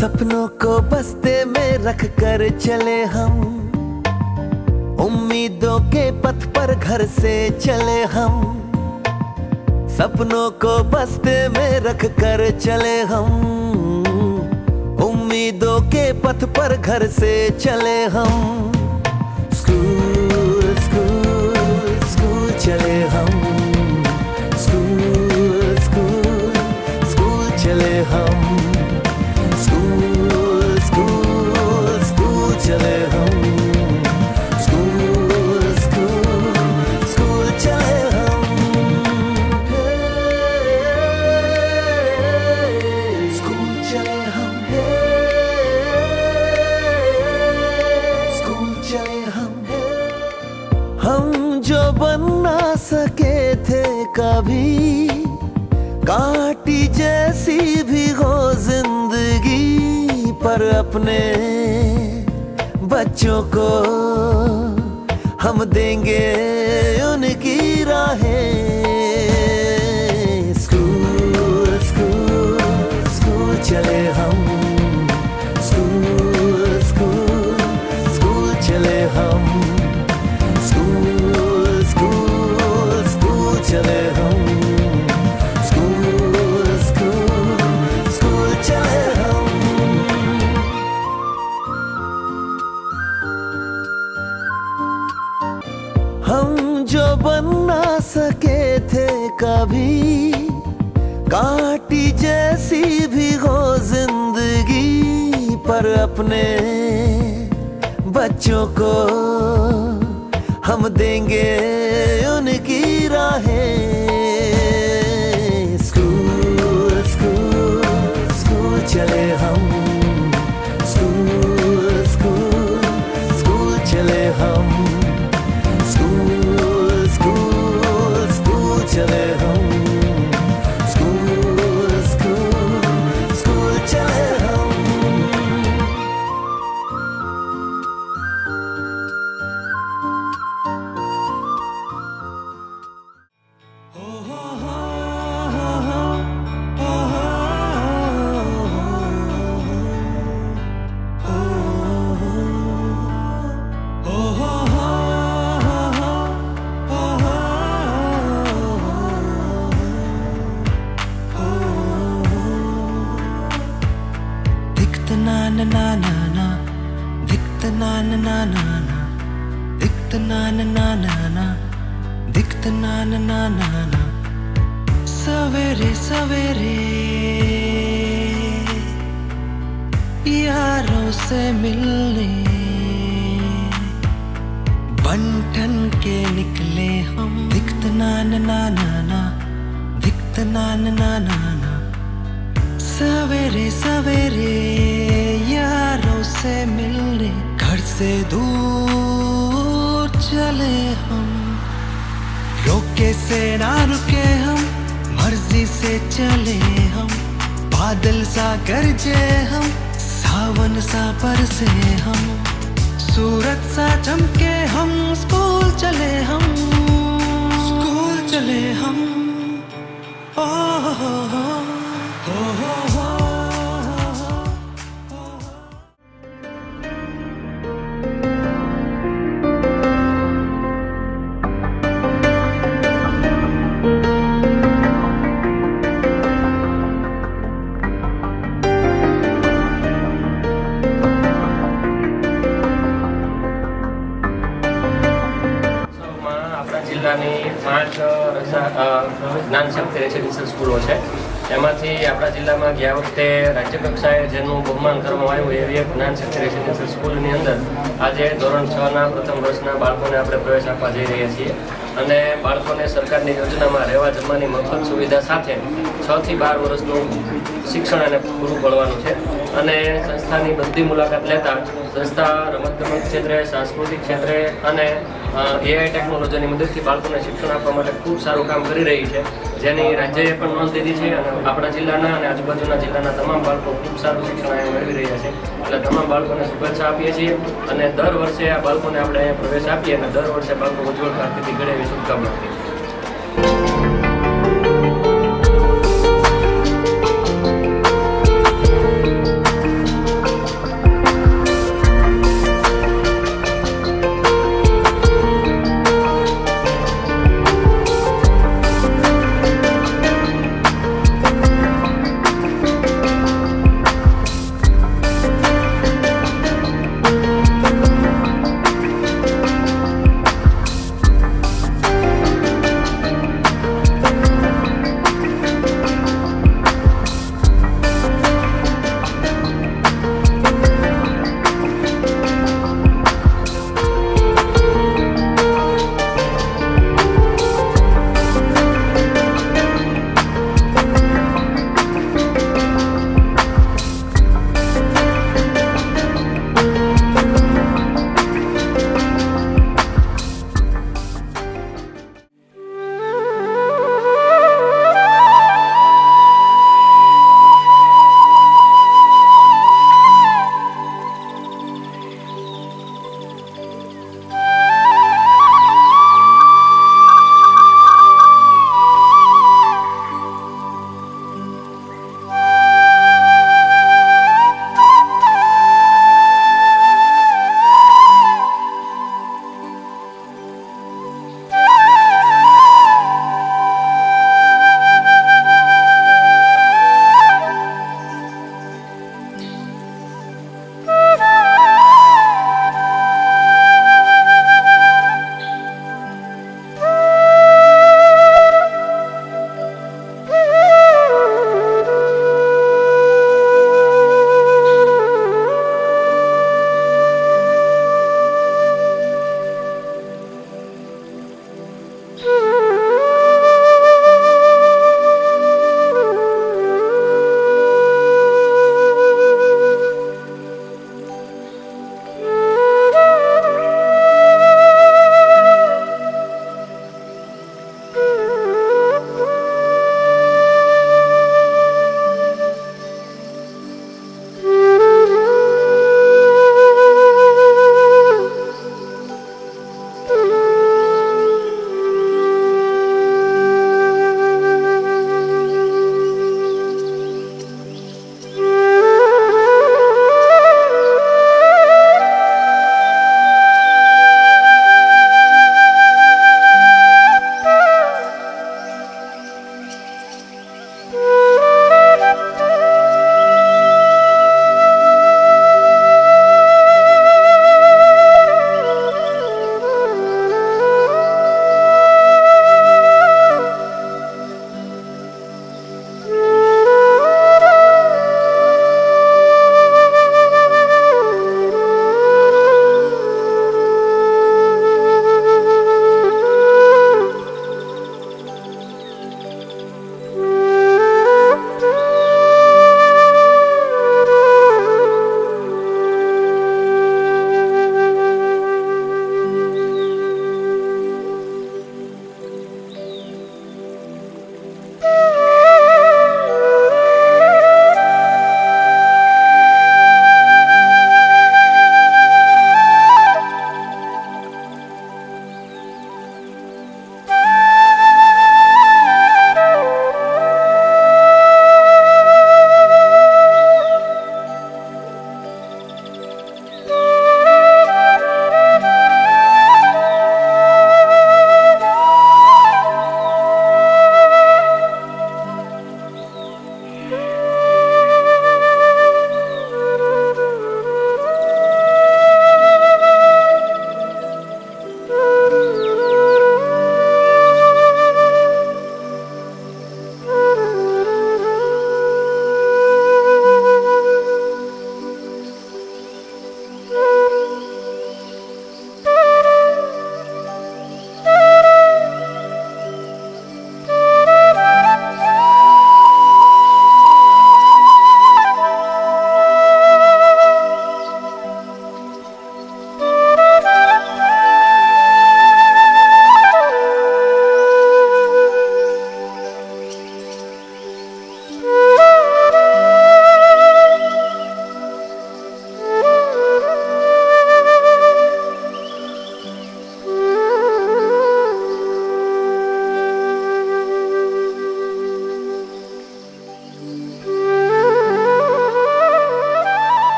सपनों को बस्ते में रख कर चले हम, उम्मीदों के पथ पर घर से चले हम। सपनों को बस्ते में रख कर चले हम, उम्मीदों के पथ पर घर से चले हम। स्कूल स्कूल स्कूल चले हम, स्कूल स्कूल स्कूल चले हम, स्कूल स्कूल स्कूल चले हम, स्कूल स्कूल स्कूल चले हम। स्कूल चले हम, स्कूल चले हम जो बन ना सके थे कभी, कांटी जैसी भी हो जिंदगी, पर अपने बच्चों को हम देंगे उनकी राहें। स्कूल स्कूल स्कूल चले हम, स्कूल स्कूल स्कूल चले हम, स्कूल स्कूल स्कूल चले हम, स्कूल स्कूल स्कूल चले हम। हम जो बन ना सके थे कभी, कांटी जैसी भी हो जिंदगी, पर अपने बच्चों को हम देंगे उनकी राहें। स्कूल स्कूल स्कूल चले हम, स्कूल स्कूल स्कूल चले हम, स्कूल स्कूल स्कूल चले हम, स्कूल स्कूल स्कूल चले हम। na na na na na, dikta na na na na na, dikta na na na na na, dikta na na na na na। सवेरे सवेरे यारों से मिलने बंटन के निकले हम, दikta na na na na na, dikta na na na na ना। सवेरे सवेरे यारों से मिलने घर से दूर चले हम, रोके से ना रुके हम, मर्जी से चले हम। बादल सा गरजे हम, सावन सा बरसे हम, सूरज सा चमके हम। स्कूल चले हम, स्कूल चले हम। ओ हो हो हो हो हो। જિલ્લાની 5 જ્ઞાન શક્તિ રેસિડેન્શિયલ સ્કૂલો છે, એમાંથી આપણા જિલ્લામાં ગયા વખતે રાજ્ય કક્ષાએ જેનું બહુમાન કરવામાં આવ્યું એવી એક જ્ઞાન શક્તિ રેસિડેન્શિયલ સ્કૂલની અંદર આજે ધોરણ 6ના પ્રથમ વર્ષના બાળકોને આપણે પ્રવેશ આપવા જઈ રહ્યા છીએ। અને બાળકોને સરકારની યોજનામાં રહેવા જમવાની મફત સુવિધા સાથે 6 થી 12 વર્ષનું શિક્ષણ એને પૂરું પાડવાનું છે। અને સંસ્થાની બધી મુલાકાત લેતા સંસ્થા રમતગમત ક્ષેત્રે, સાંસ્કૃતિક ક્ષેત્રે અને AI ટેકનોલોજીની મદદથી બાળકોને શિક્ષણ આપવા માટે ખૂબ સારું કામ કરી રહી છે, જેની રાજ્યએ પણ નોંધ લીધી છે। અને આપણા જિલ્લાના અને આજુબાજુના જિલ્લાના તમામ બાળકો ખૂબ સારું શિક્ષણ અહીંયા મેળવી રહ્યા છે, એટલે તમામ બાળકોને શુભેચ્છા આપીએ છીએ। અને દર વર્ષે આ બાળકોને આપણે અહીંયા પ્રવેશ આપીએ અને દર વર્ષે બાળકો ઉજ્જવળ કારકિર્દી ઘડે એવી શુભકામના આપીએ।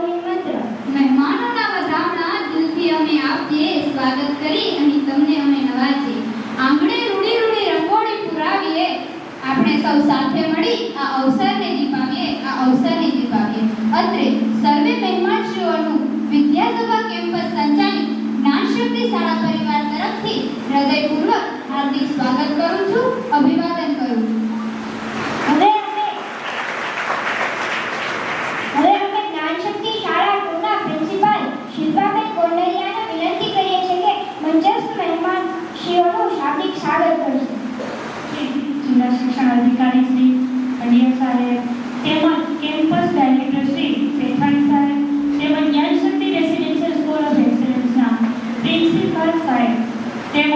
ગૌરી મંત્ર. મહેમાનોના વધામણા દિલથી અમે આપીએ સ્વાગત કરી અને તમને અમે નવાજીએ. આંગણે રૂડી રૂડી રંગોળી પુરાવીએ. આપણે સૌ સાથે મળી આ અવસરને દીપાવીએ. અત્રે સર્વે મહેમાનશ્રીઓનું વિદ્યાસભા કેમ્પસ સંચાલિત જ્ઞાનશક્તિ શાળા પરિવાર તરફથી હૃદયપૂર્વક હાર્દિક સ્વાગત કરું છું, અભિવાદન કરું છું. હવે અમે જ્ઞાનશક્તિ શાળા 2 ના પ્રિન્સિપાલ શિલ્પાબેન કોંડલિયાને વિનંતી કરીએ છીએ કે મંચસ્થ મહેમાન શ્રીઓનું શાબ્દિક સ્વાગત કરશે. જિલ્લા શિક્ષણ અધિકારી શ્રી પંડ્યા સાહેબ તેમજ કેમ્પસ ડાયરેક્ટર શ્રી શેઠાણી સાહેબ તેમજ જ્ઞાનશક્તિ રેસિડેન્શિયલ સ્કૂલ ઓફ એક્સલન્સના પ્રિન્સિપાલ સાહેબ તેમજ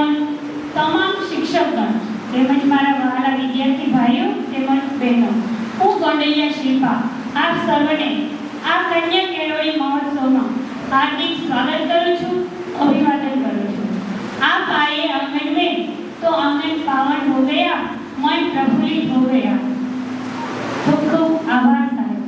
તમામ શિક્ષકગણ તેમજ મારા વહાલા વિદ્યાર્થી ભાઈઓ તેમજ બહેનો, હું ગોંડલિયા શિલ્પા આપ સર્વને આ કન્યા કેળવણી મહોત્સવમાં હાર્દિક સ્વાગત કરું છું, અભિવાદન કરું છું. आप आए आंगन में तो आंगन पावन हो गया, मन प्रफुल्लित हो गया. खूब खूब आभार साहेब.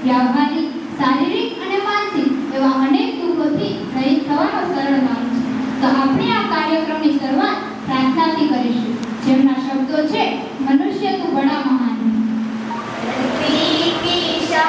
વ્યાવહારિક, શારીરિક અને માનસિક એવા અનેક દુઃખોથી રહિત થવાનો સરળ માર્ગ છે. તો આપણે આ કાર્યક્રમની શરૂઆત પ્રાર્થનાથી કરીશું, જેમના શબ્દો છે, મનુષ્ય તું બડા મહાન. મનુષ્ય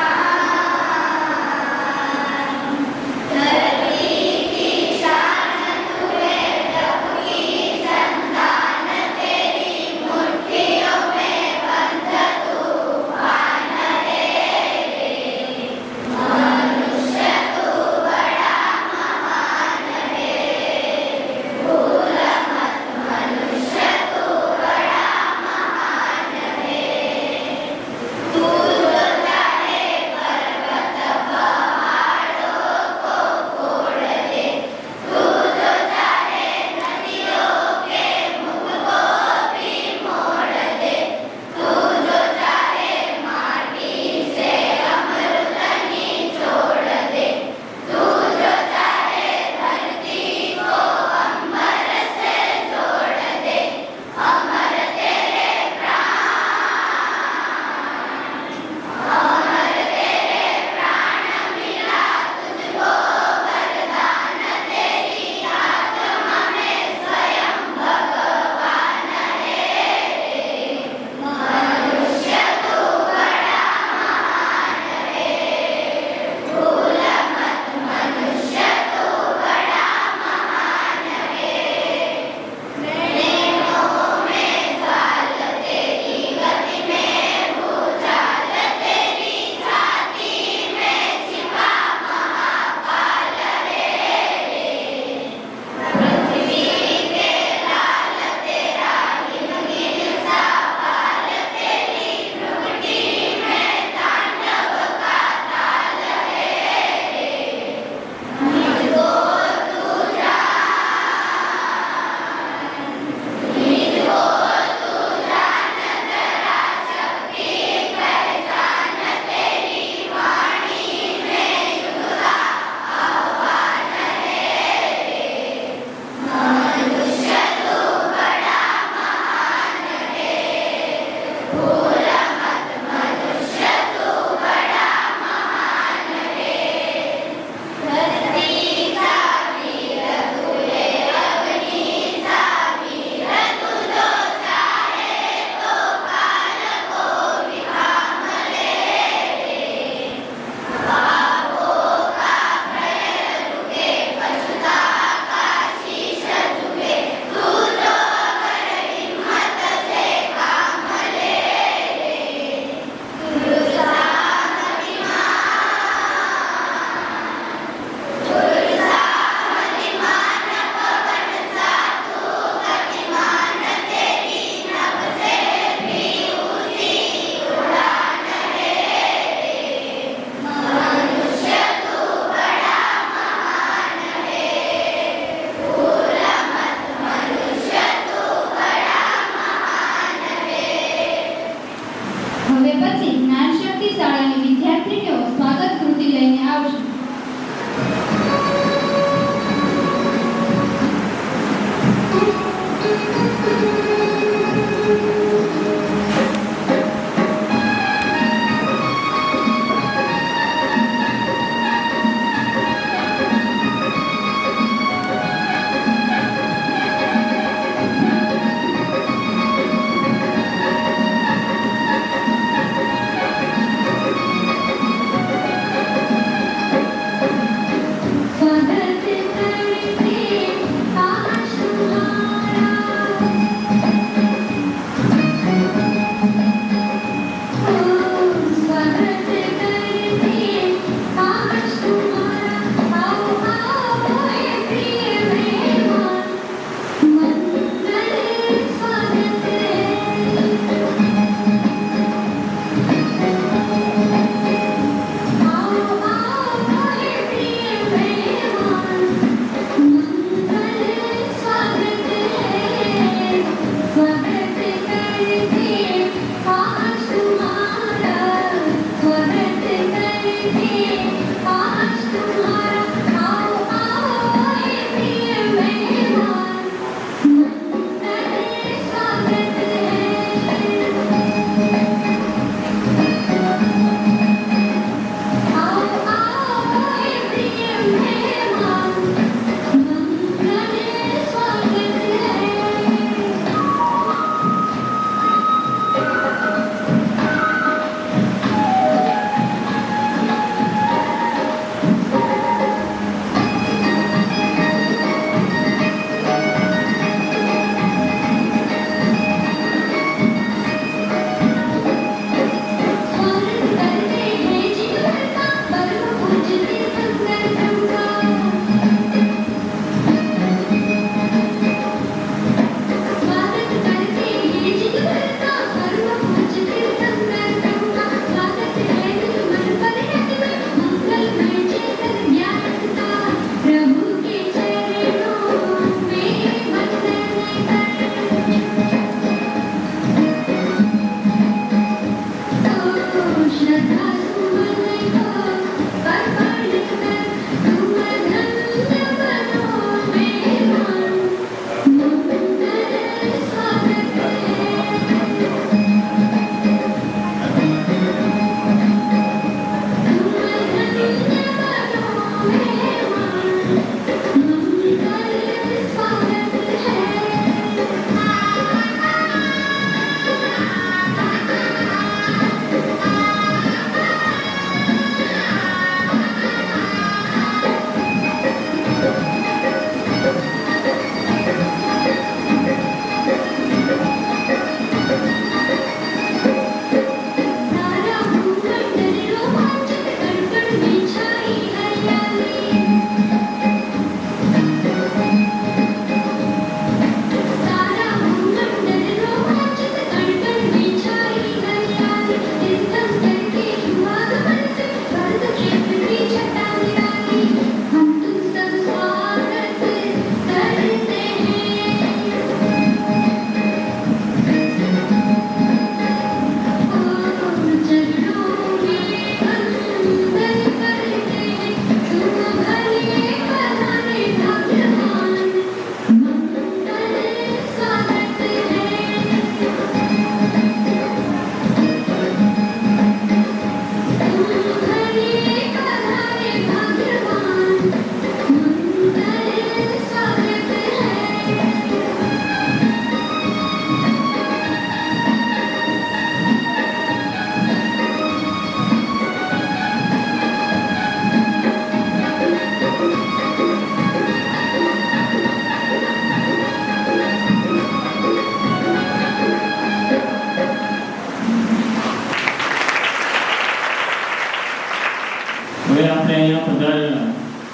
હવે આપણે અહીંયા પધારેલા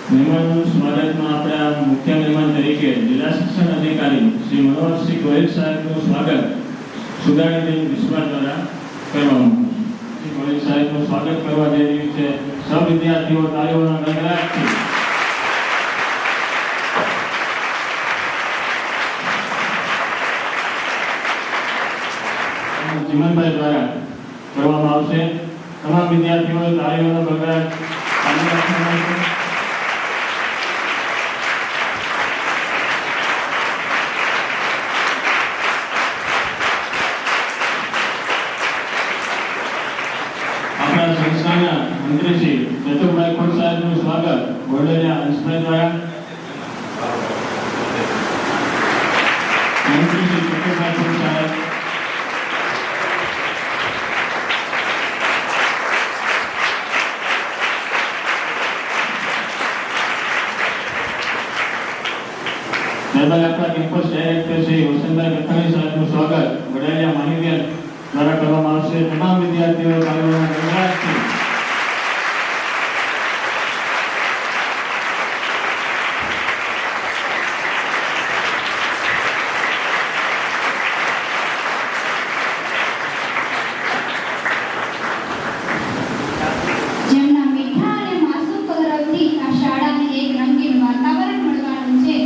મહેમાનોનું સ્વાગતમાં આપણા મુખ્ય મહેમાન તરીકે જિલ્લા શિક્ષણ અધિકારી શ્રી મનોહરસિંહ ગોહિલ સાહેબનું સ્વાગત સુધાણીબેન વિશ્વાસ દ્વારા કરવામાં આવ્યું. શ્રી ગોહિલ સાહેબનું સ્વાગત કરવા જઈ રહ્યું છે સૌ વિદ્યાર્થીઓ તાળીઓના ગણગડાટથી. ચિમનભાઈ દ્વારા કરવામાં આવશે. તમામ વિદ્યાર્થીઓ તાળીઓનો ગણગડાટ ચાલુ રાખવામાં આવશે. આપણા સંસ્થાના મંત્રી શ્રી ચતુરભાઈ ખોટ સાહેબનું સ્વાગત ગોલ્ડલિયા અંશભાઈ દ્વારા. મંત્રી શ્રી ચતુરભાઈ ખોટ સાહેબ ત્યારબાદ આપણા કેમ્પસ ડાયરેક્ટર શ્રી વસંતભાઈ કથાણી સાહેબનું સ્વાગત વડાલિયા માનવીય દ્વારા કરવામાં આવશે. તમામ વિદ્યાર્થીઓ તાળીઓના ગણગડાટથી. જેમના મીઠા અને માસૂમ કલરવથી આ શાળાને એક રંગીન વાતાવરણ મળવાનું છે,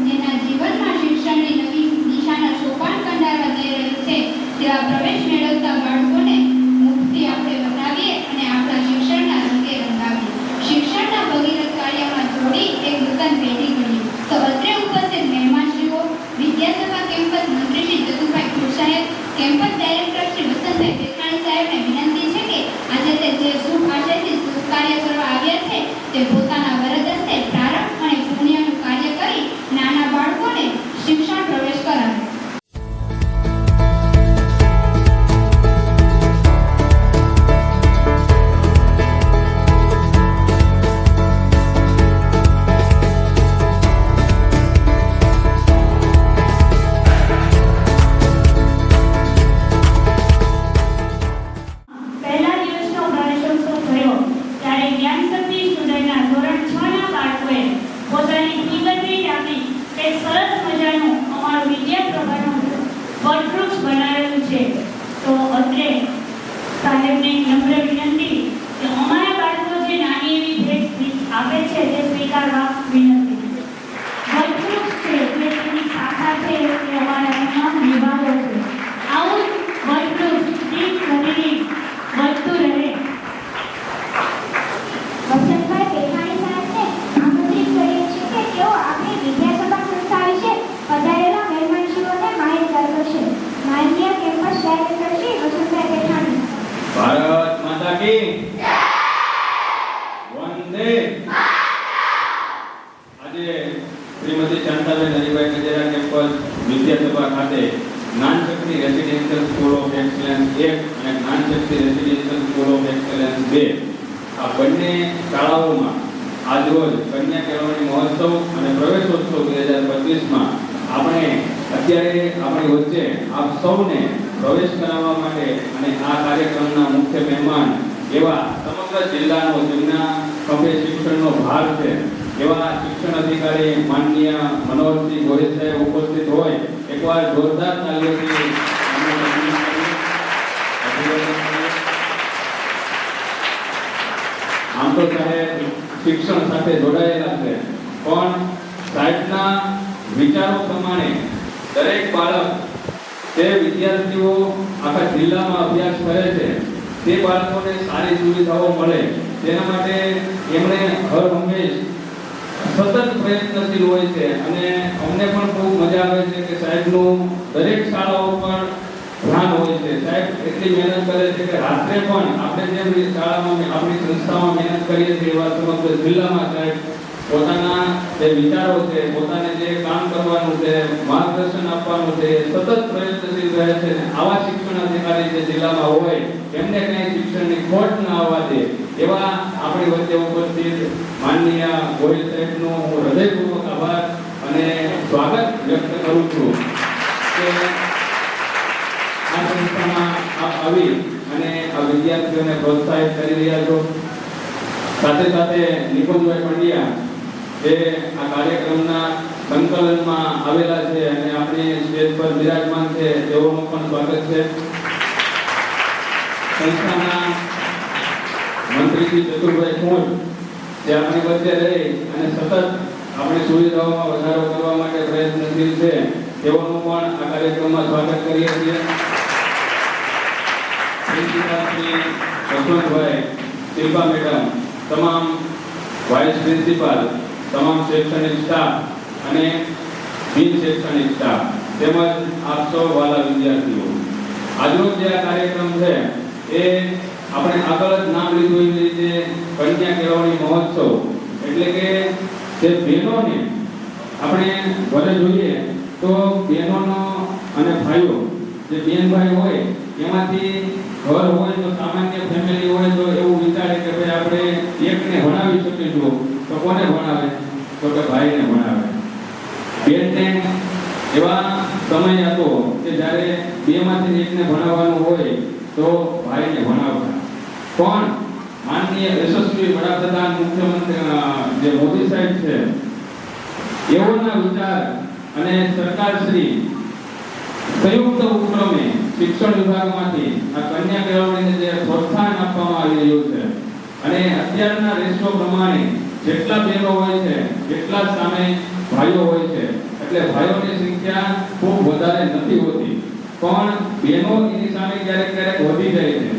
જેના જીવનમાં શિક્ષણની નવી દિશાના સોપાન કંડારવા જઈ રહ્યું છે, તેવા પ્રવેશ મેળવતા બાળકોને મુખથી આપણે બતાવીએ અને આપણા શિક્ષણના રંગે રંગાવીએ. શિક્ષણના ભગીરથ કાર્યમાં જોડી એક નૂતન પેઢી ઘડીએ. તો અત્રે ઉપસ્થિત મહેમાનશ્રીઓ, વિદ્યાસભા કેમ્પસ મંત્રી શ્રી ચતુરભાઈ ખોટ સાહેબ, કેમ્પસ ડાયરેક્ટર શ્રી વસંતભાઈ પેથાણી સાહેબને વિનંતી છે કે આજે તે જે શુભ આશયથી શુભ કાર્ય કરવા આવ્યા છે તે પોતાના વરદ હસ્તે પ્રારંભ અને પુણ્યનું કાર્ય કરી નાના બાળકોને શિક્ષણ પ્રવેશ કરાવે. પહેલા દિવસનો ગણેશોત્સવ થયો ત્યારે જ્ઞાનશક્તિ સ્ટુડન્ટના ધોરણ 6 ના બાળકોએ પોતાની ફિંગરપ્રિન્ટ આપી તે સરસ મજાનું અમારું વિદ્યાપ્રભાનું વટવૃક્ષ બનાવેલું છે. તો અત્રે સાહેબને નમ્ર વિનંતી કે અમારા બાળકો જે નાની એવી ભેટ આપે છે તે સ્વીકારવા વિનંતી. વટવૃક્ષ છે જે તેની શાખા છે તે અમારા તમામ વિભાગો છે. આવું વટવૃક્ષ દીપ કરીને વધતું રહે. વસંતભાઈ પેથાણી સાહેબને આમંત્રિત કરીએ છીએ કે તેઓ આપણી વિદ્યાસભા સંસ્થા વિશે પધારેલા મહેમાનશ્રીઓને માહિતગાર કરશે. માનનીય કેમ્પસ ડાયરેક્ટર શ્રી વસંતભાઈ પેથાણી. ભારત માતા કી જય. વંદે. આજે શ્રીમતી શાંતાબેન હરિભાઈ ગજેરા કેમ્પસ વિદ્યાસભા ખાતે Gyanshakti residential school of excellence 1 અને Gyanshakti residential school of excellence 2 આ બંને શાળાઓમાં આજરોજ કન્યા કેળવણી મહોત્સવ અને પ્રવેશોત્સવ 2025માં આપણે અત્યારે આપણી વચ્ચે આપ સૌને પ્રવેશ કરાવવા માટે અને આ કાર્યક્રમના મુખ્ય મહેમાન એવા સમગ્ર જિલ્લાનો જેમના ખભે શિક્ષણનો ભાર છે એવા શિક્ષણ અધિકારી માનનીય મનોહરસિંહ ગોહિલ સાહેબ ઉપસ્થિત હોય એકવાર જોરદાર તાલીઓથી આમ તો સાહેબ શિક્ષણ સાથે જોડાયેલા છે પણ સાહેબના વિચારો પ્રમાણે દરેક બાળક તે વિદ્યાર્થીઓ આખા જિલ્લામાં અભ્યાસ કરે છે તે બાળકોને સારી સુવિધાઓ મળે તેના માટે એમણે હર હંમેશ સતત પ્રયત્નશીલ હોય છે અને અમને પણ ખૂબ મજા આવે છે કે સાહેબનું દરેક શાળાઓ પર ધ્યાન હોય છે. સાહેબ એટલી મહેનત કરે છે કે રાત્રે પણ આપણે જેમ શાળામાં આપણી સંસ્થામાં મહેનત કરીએ છીએ એવા સમગ્ર જિલ્લામાં સાહેબ પોતાના જે વિચારો છે, પોતાને જે કામ કરવાનું છે, માર્ગદર્શન આપવાનું છે, સતત પ્રયત્નશીલ રહે છે. આવા શિક્ષણ અધિકારી જે જિલ્લામાં હોય એમને કંઈ શિક્ષણની ખોટ ન આવવા દે એવા આપણી વચ્ચે ઉપસ્થિત માનનીય ગોહિલ સાહેબનો હું હૃદયપૂર્વક આભાર અને સ્વાગત વ્યક્ત કરું છું કે આ સંસ્થામાં આપ આવી અને આ વિદ્યાર્થીઓને પ્રોત્સાહિત કરી રહ્યા છો. સાથે સાથે નિકુંજભાઈ પંડ્યા જે આ કાર્યક્રમના સંકલનમાં આવેલા છે અને આપણી સ્ટેજ પર બિરાજમાન છે તેઓનું પણ સ્વાગત છે. સંસ્થાના મંત્રી શ્રી ચતુરભાઈ ખુંટ જે આપણી વચ્ચે રહી અને સતત આપણી સુવિધાઓમાં વધારો કરવા માટે પ્રયત્નશીલ છે તેઓનું પણ આ કાર્યક્રમમાં સ્વાગત કરીએ છીએ. પ્રિન્સિપાલ શ્રી જસવંતભાઈ, શિલ્પા મેડમ, તમામ વાઇસ પ્રિન્સિપાલ, તમામ શૈક્ષણિક સ્ટાફ અને બિન શૈક્ષણિક સ્ટાફ તેમજ આપ સૌ વાલા વિદ્યાર્થીઓ, આજનો જે આ કાર્યક્રમ છે એ આપણે આગળ જ નામ લીધું એવી રીતે કન્યા કેળવણી મહોત્સવ એટલે કે જે બહેનોને આપણે ઘરે જોઈએ તો બહેનોનો અને ભાઈઓ જે બેન ભાઈ હોય એમાંથી ઘર હોય તો સામાન્ય ફેમિલી હોય તો એવું વિચારે કે ભાઈ આપણે એકને ભણાવી શકીશું તો કોને ભણાવે? તો કે ભાઈને ભણાવે. બેનને એવા સમય હતો કે જ્યારે બેમાંથી એકને ભણાવવાનું હોય તો ભાઈને ભણાવતા. પણ માનનીય યશસ્વી વડાપ્રધાન મુખ્યમંત્રી જે મોદી સાહેબ છે એઓના વિચાર અને સરકારશ્રી સંયુક્ત ઉપક્રમે શિક્ષણ વિભાગમાંથી આ કન્યા કેળવણીને જે પ્રોત્સાહન આપવામાં આવી રહ્યું છે અને અત્યારના રેશિયો પ્રમાણે જેટલા બહેનો હોય છે એટલા જ સામે ભાઈઓ હોય છે એટલે ભાઈઓની સંખ્યા ખૂબ વધારે નથી હોતી પણ બહેનો એની સામે ક્યારેક ક્યારેક વધી જાય છે.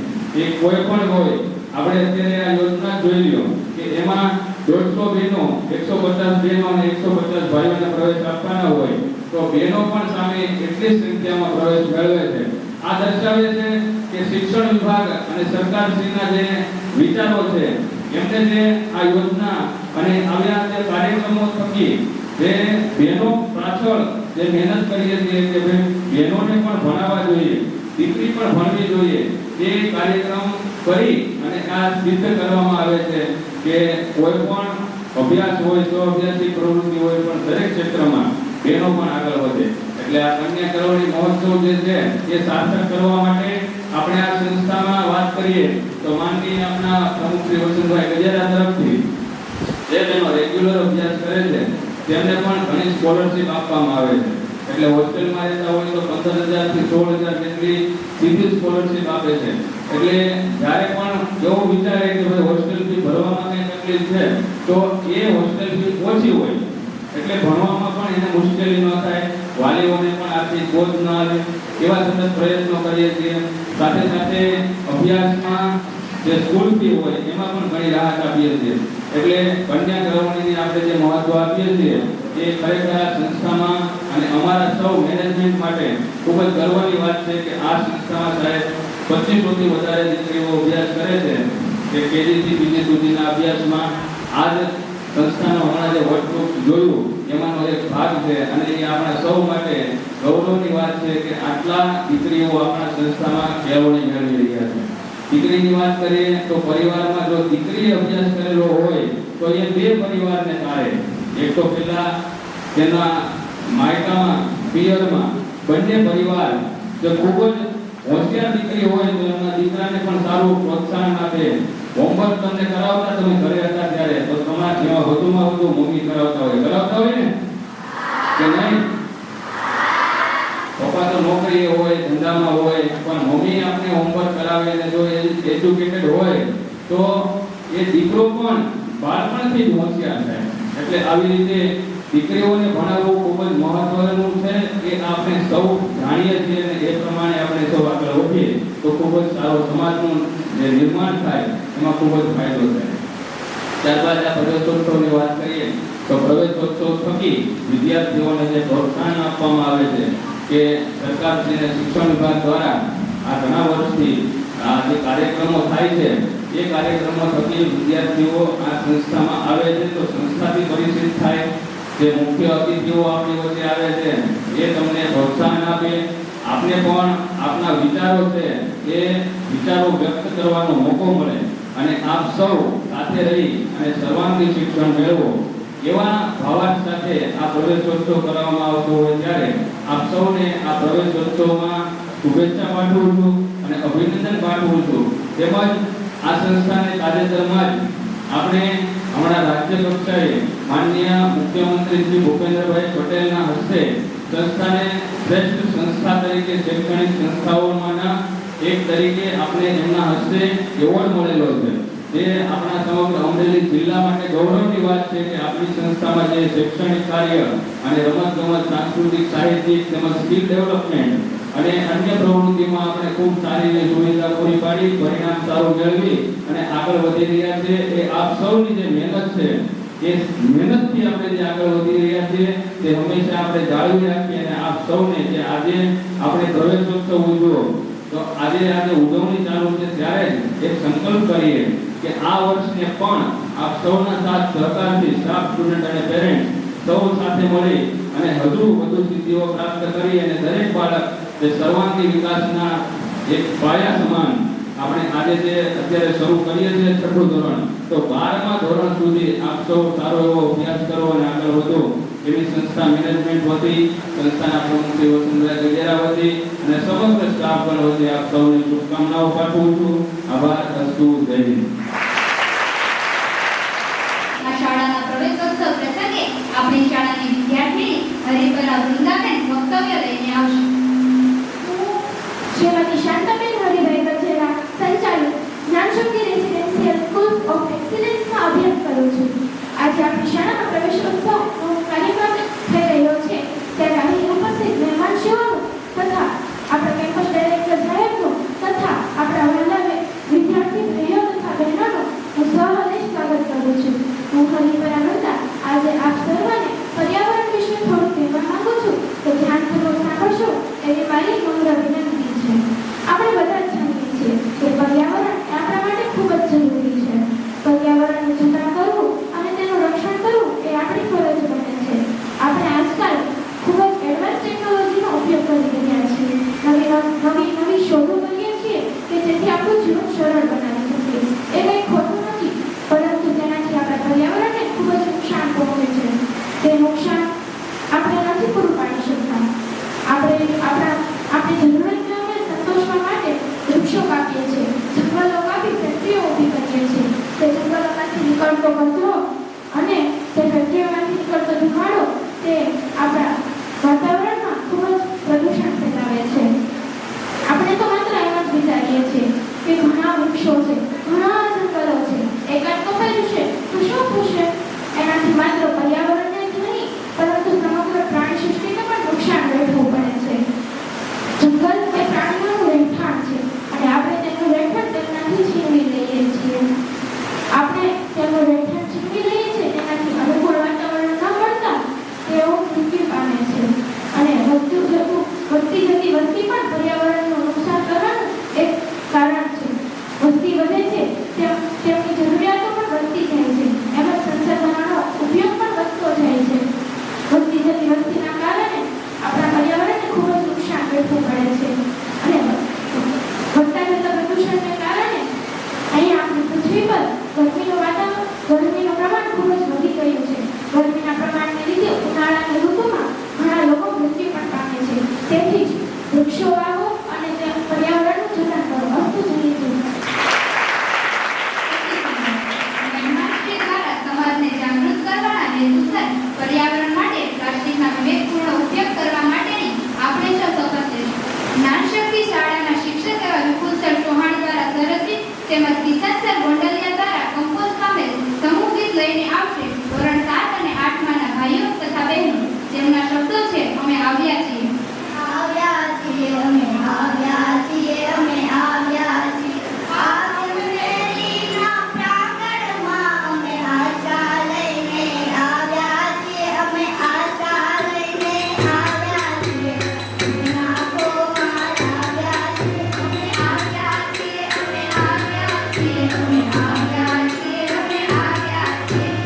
એ કોઈ પણ હોય આપણે અત્યારે આ યોજના જોઈ લ્યો કે એમાં 150 બહેનો 150 બહેનો અને 150 ભાઈઓને પ્રવેશ આપવાના હોય તો બહેનો પણ સામે એટલી સંખ્યામાં પ્રવેશ મેળવે છે. આ દર્શાવે છે કે શિક્ષણ વિભાગ અને સરકારશ્રીના જે વિચારો છે એમને જે આ યોજના અને આવ્યા જે કાર્યક્રમો થકી જે બહેનો પાછળ જે મહેનત કરીએ છીએ કે ભાઈ બહેનોને પણ ભણાવવા જોઈએ, દીકરી પણ ભણવી જોઈએ, એ કાર્યક્રમ કરી અને આ સિદ્ધ કરવામાં આવે છે કે કોઈ પણ અભ્યાસ હોય તો અભ્યાસી પ્રવૃત્તિ હોય પણ દરેક ક્ષેત્રમાં બહેનો પણ આગળ વધે. એટલે આ કન્યા કેળવણી મહોત્સવ જે છે એ સાર્થક કરવા માટે આપણે આ સંસ્થામાં વાત કરીએ તો માનનીય આપના પ્રમુખ શ્રી વસંતભાઈ ગજેરા તરફથી જે બહેનો રેગ્યુલર અભ્યાસ કરે છે તેમને પણ ઘણી સ્કોલરશિપ આપવામાં આવે છે. એટલે હોસ્ટેલમાં રહેતા હોય તો 15,000 થી 16,000 જેટલી સીધી સ્કોલરશિપ આપે છે. એટલે જ્યારે પણ એવું વિચારે કે ભાઈ હોસ્ટેલ ફી ભરવામાં કઈ તકલીફ છે તો એ હોસ્ટેલ ફી ઓછી હોય એટલે ભણવામાં પણ એને મુશ્કેલી ન થાય, વાલીઓને પણ આર્થિક બોજ ન આવે એવા સતત પ્રયત્નો કરીએ છીએ. સાથે સાથે અભ્યાસમાં જે સ્કૂલ ફી હોય એમાં પણ ઘણી રાહત આપીએ છીએ. એટલે કન્યા કેળવણીની આપણે જે મહત્વ આપીએ છીએ એ ખરેખર આ સંસ્થામાં અને અમારા સૌ મેનેજમેન્ટ માટે ખૂબ જ ગર્વની વાત છે કે આ સંસ્થામાં સાહેબ 25 થી વધારે દીકરીઓ અભ્યાસ કરે છે કે કેજીથી બીજી સુધીના અભ્યાસમાં આ જ સંસ્થાનો હમણાં જે વર્કશોપ જોયું એમાંનો એક ભાગ છે અને એ આપણા સૌ માટે ગૌરવની વાત છે કે આટલા દીકરીઓ આપણા સંસ્થામાં કેળવણી મેળવી રહ્યા છે. દીકરીની વાત કરીએ તો પરિવારમાં જો દીકરીએ અભ્યાસ કરેલો હોય તો એ બે પરિવારને તારે. એક તો પેલા તેના માયકામાં પિયરમાં બંને પરિવાર જો ખૂબ જ હોશિયાર દીકરી હોય તો એમના દીકરાને પણ સારું પ્રોત્સાહન આપે. હોમવર્ક તમને કરાવતા તમે ઘરે હતા ત્યારે તો તમારા જેવા વધુમાં વધુ મમ્મી કરાવતા હોય ને કે નહીં? પપ્પા તો નોકરીએ હોય, ધંધામાં હોય પણ મમ્મી આપણે હોમવર્ક કરાવે અને જો એ એજ્યુકેટેડ હોય તો એ દીકરો પણ બાળપણથી જ હોશિયાર થાય. એટલે આવી રીતે દીકરીઓને ભણાવવું ખૂબ જ મહત્વનું છે એ આપણે સૌ જાણીએ છીએ અને એ પ્રમાણે આપણે સૌ આગળ વધીએ તો ખૂબ જ સારો સમાજનું જે નિર્માણ થાય એમાં ખૂબ જ ફાયદો થાય. ત્યારબાદ આ પ્રવેશોત્સવની વાત કરીએ તો પ્રવેશોત્સવ થકી વિદ્યાર્થીઓને જે પ્રોત્સાહન આપવામાં આવે છે કે સરકારશ્રીને શિક્ષણ વિભાગ દ્વારા આ ઘણા વર્ષથી આ જે કાર્યક્રમો થાય છે એ કાર્યક્રમો થકી વિદ્યાર્થીઓ આ સંસ્થામાં આવે છે તો સંસ્થાથી પરિચિત થાય. જે મુખ્ય અતિથિઓ આપણી વચ્ચે આવે છે એ તમને પ્રોત્સાહન આપે, આપને પણ આપના વિચારો છે એ વિચારો વ્યક્ત કરવાનો મોકો મળે અને આપ સૌ સાથે રહી અને સર્વાંગી શિક્ષણ મેળવો એવા ભાવાર્થ સાથે આ પ્રવેશોત્સવ કરવામાં આવતો હોય ત્યારે આપ સૌને આ પ્રવેશોત્સવમાં શુભેચ્છા પાઠવું છું અને અભિનંદન પાઠવું છું. તેમજ આ સંસ્થાને તાજેતરમાં જ આપણે હમણાં રાજ્ય કક્ષાએ માનનીય મુખ્યમંત્રી શ્રી ભૂપેન્દ્રભાઈ પટેલના હસ્તે સંસ્થાને શ્રેષ્ઠ સંસ્થા તરીકે શૈક્ષણિક સંસ્થાઓમાંના એક તરીકે આપણે એમના હસ્તે એવોર્ડ મળેલો છે. જે આપણા સમગ્ર અમરેલી જિલ્લા માટે ગૌરવની વાત છે કે આપણી સંસ્થામાં જે શૈક્ષણિક કાર્ય અને રમતગમત, સાંસ્કૃતિક, સાહિત્યિક તેમજ સ્કિલ ડેવલપમેન્ટ અને અન્ય પ્રવૃત્તિમાં આપણે ખૂબ સારી સુવિધા પૂરી પાડી પરિણામ સારું મેળવી અને આગળ વધી રહ્યા છે. એ આપ સૌની જે મહેનત છે એ મહેનતથી આપણે જે આગળ વધી રહ્યા છીએ તે હંમેશા આપણે જાળવી રાખીએ અને આપ સૌને જે આજે આપણે પ્રવેશોત્સવ ઉજવ્યો તો આજે ઉજવણી ચાલુ છે ત્યારે જ એક સંકલ્પ કરીએ કે આ વર્ષને પણ આપ સૌના સાથ સહકારથી સ્ટાફ, સ્ટુડન્ટ અને પેરેન્ટ સૌ સાથે મળી અને વધુ સિદ્ધિઓ પ્રાપ્ત કરી અને દરેક બાળક જે સર્વાંગી વિકાસના એક પાયા સમાન આપણે આજે જે અત્યારે શરૂ કરીએ છીએ છઠ્ઠું ધોરણ તો 12મા ધોરણ સુધી આપ સૌ સારો એવો અભ્યાસ કરો અને આગળ વધો એવી સંસ્થા મેનેજમેન્ટ વતી, સંસ્થાના પ્રમુખ શ્રી વસંતભાઈ ગજેરા વતી અને સમગ્ર સ્ટાફ ગણ વતી આપ સૌને શુભકામનાઓ પાઠવું છું. આભાર. અસ્તુ. જય હિન્દ. આ શાળાના પ્રવેશોત્સવ પ્રસંગે આપણી શાળાની વિદ્યાર્થીની હરિપરા વૃંદાબેન વક્તવ્ય લઈને આવશે. શ્રીમતી શાંતાબેન હરિભાઈ ગજેરા, સંચાલક, જ્ઞાનશક્તિ રેસિડેન્શિયલ સ્કૂલ ઓફ એક્સલન્સમાં અભ્યાસ કરું છું. આજે આપણી શાળામાં પ્રવેશોત્સવનો કાર્યક્રમ થઈ રહ્યો છે ત્યારે અહીં ઉપસ્થિત મહેમાનશ્રીઓનું તથા આપણા કેમ્પસ ડાયરેક્ટર સાહેબનું તથા આપણા વહાલા વિદ્યાર્થી ભાઈઓ તથા બહેનોનું હું સહૃદય સ્વાગત કરું છું. હું હરિપરા વૃંદા આજે આપ સર્વને પર્યાવરણ વિશે થોડું કહેવા માંગુ છું તો ધ્યાનપૂર્વક સાંભળશો એવી મારી નમ્ર વિનંતી છે. આપણે બધા જ જાણીએ છીએ કે પર્યાવરણ એ આપણા માટે ખૂબ જ જરૂરી છે. પર્યાવરણનું જતન કરવું અને તેનું રક્ષણ કરવું એ આપણી ફરજ બને છે. આપણે આજકાલ ખૂબ જ એડવાન્સ ટેકનોલોજીનો ઉપયોગ કરી રહ્યા છીએ. નવી શોધો કરીએ છીએ કે જેથી આપણું જીવન સરળ બનાવી શકીએ. એ કંઈ ખોટું નથી, પરંતુ તેનાથી આપણા પર્યાવરણને ખૂબ જ નુકસાન પહોંચે છે. તે નુકસાન આપણે નથી પૂરું પાડી શકતા. આપણે જરૂરિયાતોને સંતોષવા માટે વૃક્ષો કાપીએ છીએ, જંગલો કાપી ફેક્ટરીઓ ઊભી કરીએ છીએ. તે જંગલોમાંથી નીકળતો કચરો અને તે ફેક્ટરીઓમાંથી નીકળતો ધુમાડો તે આપણા વાતાવરણમાં ખૂબ જ પ્રદૂષણ ફેલાવે છે. આપણે તો માત્ર એમ જ વિચારીએ છીએ કે ઘણા વૃક્ષો છે, ઘણા જંગલો છે, એકાદ કપાયું છે તો શું થશે? એનાથી માત્ર પર્યાવરણને જ નહીં પરંતુ સમગ્ર પ્રાણી સૃષ્ટિને પણ નુકસાન વેઠવું પડે છે. જંગલ એ પ્રાણીઓનું રહેઠાણ છે અને આપણે તેનું રહેઠાણ તેમનાથી છીનવી લઈએ છીએ. આપણે તેમનું રહેઠાણ છીનવી લઈએ છીએ, તેનાથી અનુકૂળ વાતાવરણ ન મળતા તેઓ મૃત્યુ પામે છે અને વધતી જતી વસ્તી પણ પર્યાવરણનું નુકસાન કરવાનું એક કારણ છે. વસ્તી વધે છે તેમની જરૂરિયાતો પણ વધતી જાય છે, એમ જ સંસાધનોનો ઉપયોગ પણ વધતો જાય છે. વધતી જતી વસ્તીના કારણે આપણા પર્યાવરણને ખૂબ જ નુકસાન વેઠવું પડે છે અને વધતા જતા પ્રદૂષણને કારણે અહીં આપણી પૃથ્વી પર ગરમીનું પ્રમાણ ખૂબ જ વધી ગયું છે. ગરમીના પ્રમાણને લીધે ઉનાળાની ઋતુમાં ઘણા લોકો મૃત્યુ પણ પામે છે. તેથી જ વૃક્ષો વાવો અને પર્યાવરણનું જતન કરો. અસ્તુ. જય હિન્દ. મહેમાનશ્રી દ્વારા સમાજને જાગૃત કરવાના હેતુસર પર્યાવરણ માટે પ્લાસ્ટિકના વિવેકપૂર્ણ ઉપયોગ કરવા માટેની આપણે સૌ શપથ લઈશું. જ્ઞાનશક્તિ શાળાના શિક્ષક એવા વિપુલ સર ચૌહાણ દ્વારા સરસ્વતી તેમજ કિશન સર ગોંડલિયા દ્વારા કંપોઝ પામેલ સમૂહ ગીત લઈને આવશે ધોરણ 7 અને 8માના ભાઈઓ તથા બહેનો. જેમના શબ્દો છે, અમે આવ્યા છીએ. આવ્યા છીએ, અમે આવ્યા છીએ, અમે આવ્યા છીએ. અમરેલીના પ્રાંગણમાં અમે આશા લઈને આવ્યા છીએ, અમે આશા લઈને આવ્યા છીએ. નાગોમાં આવ્યા છીએ, અમે આવ્યા છીએ, અમે આવ્યા છીએ, અમે આવ્યા છીએ, અમે આવ્યા છીએ.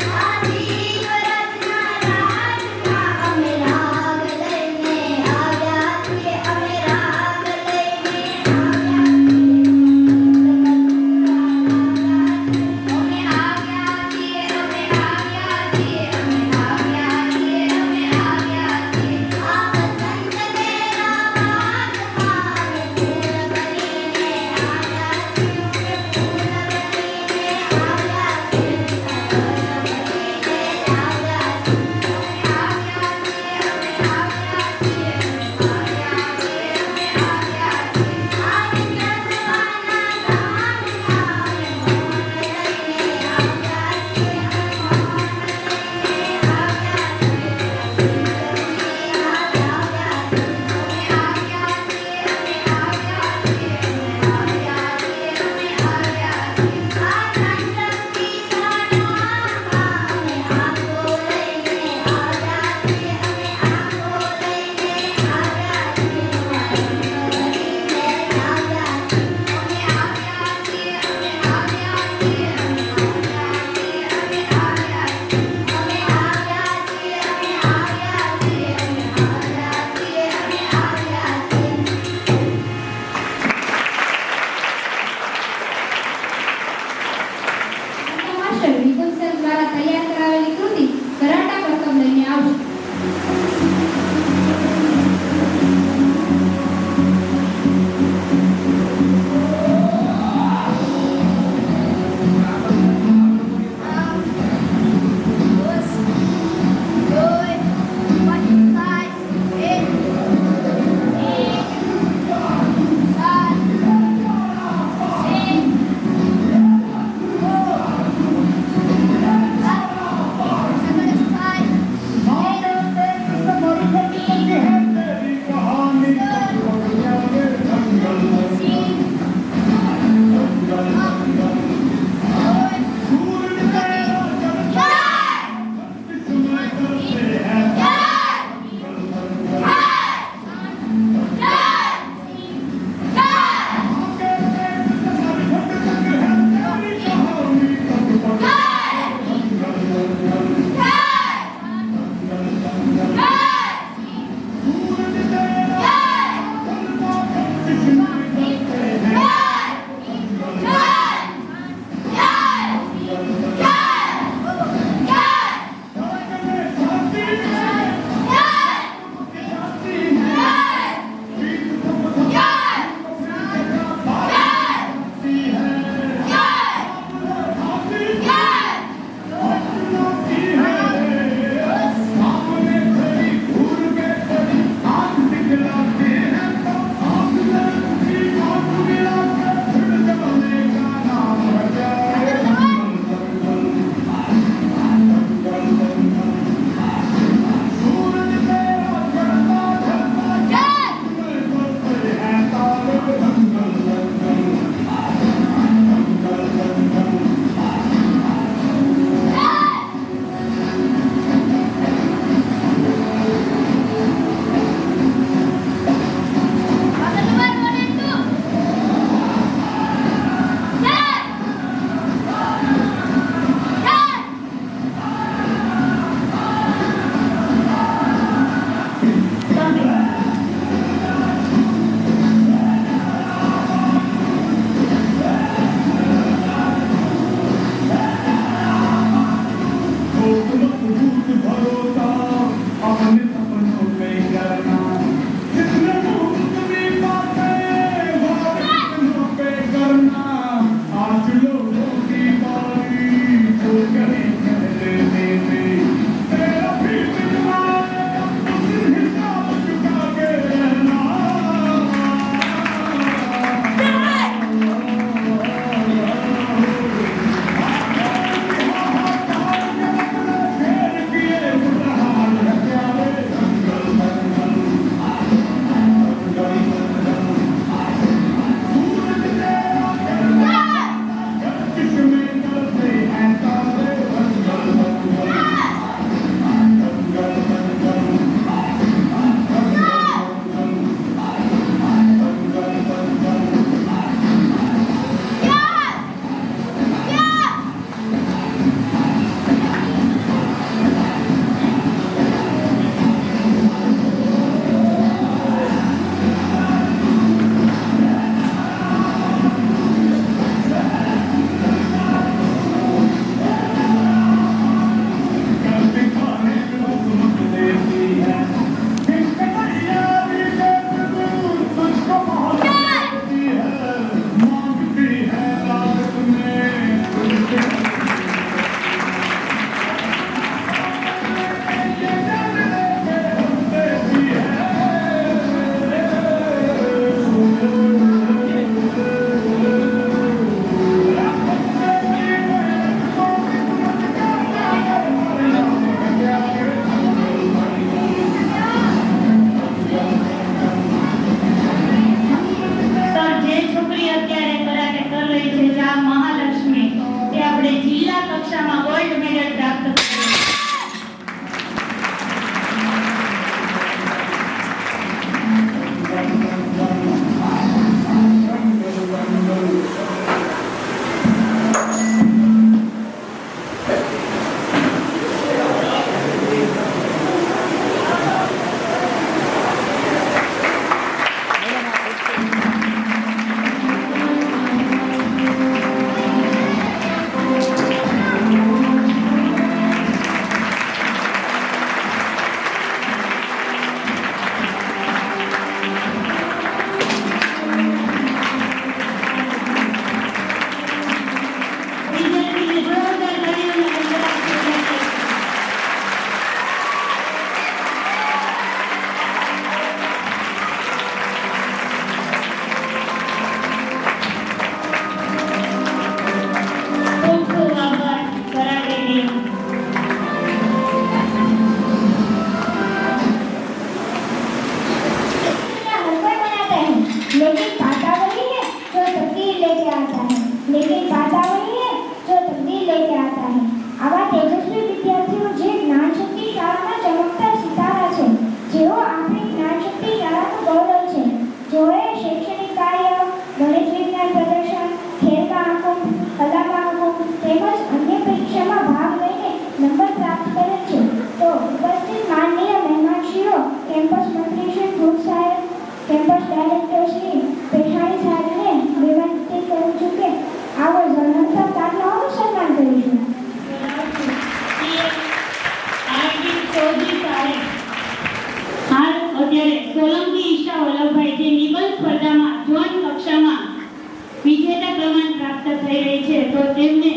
તો તેમને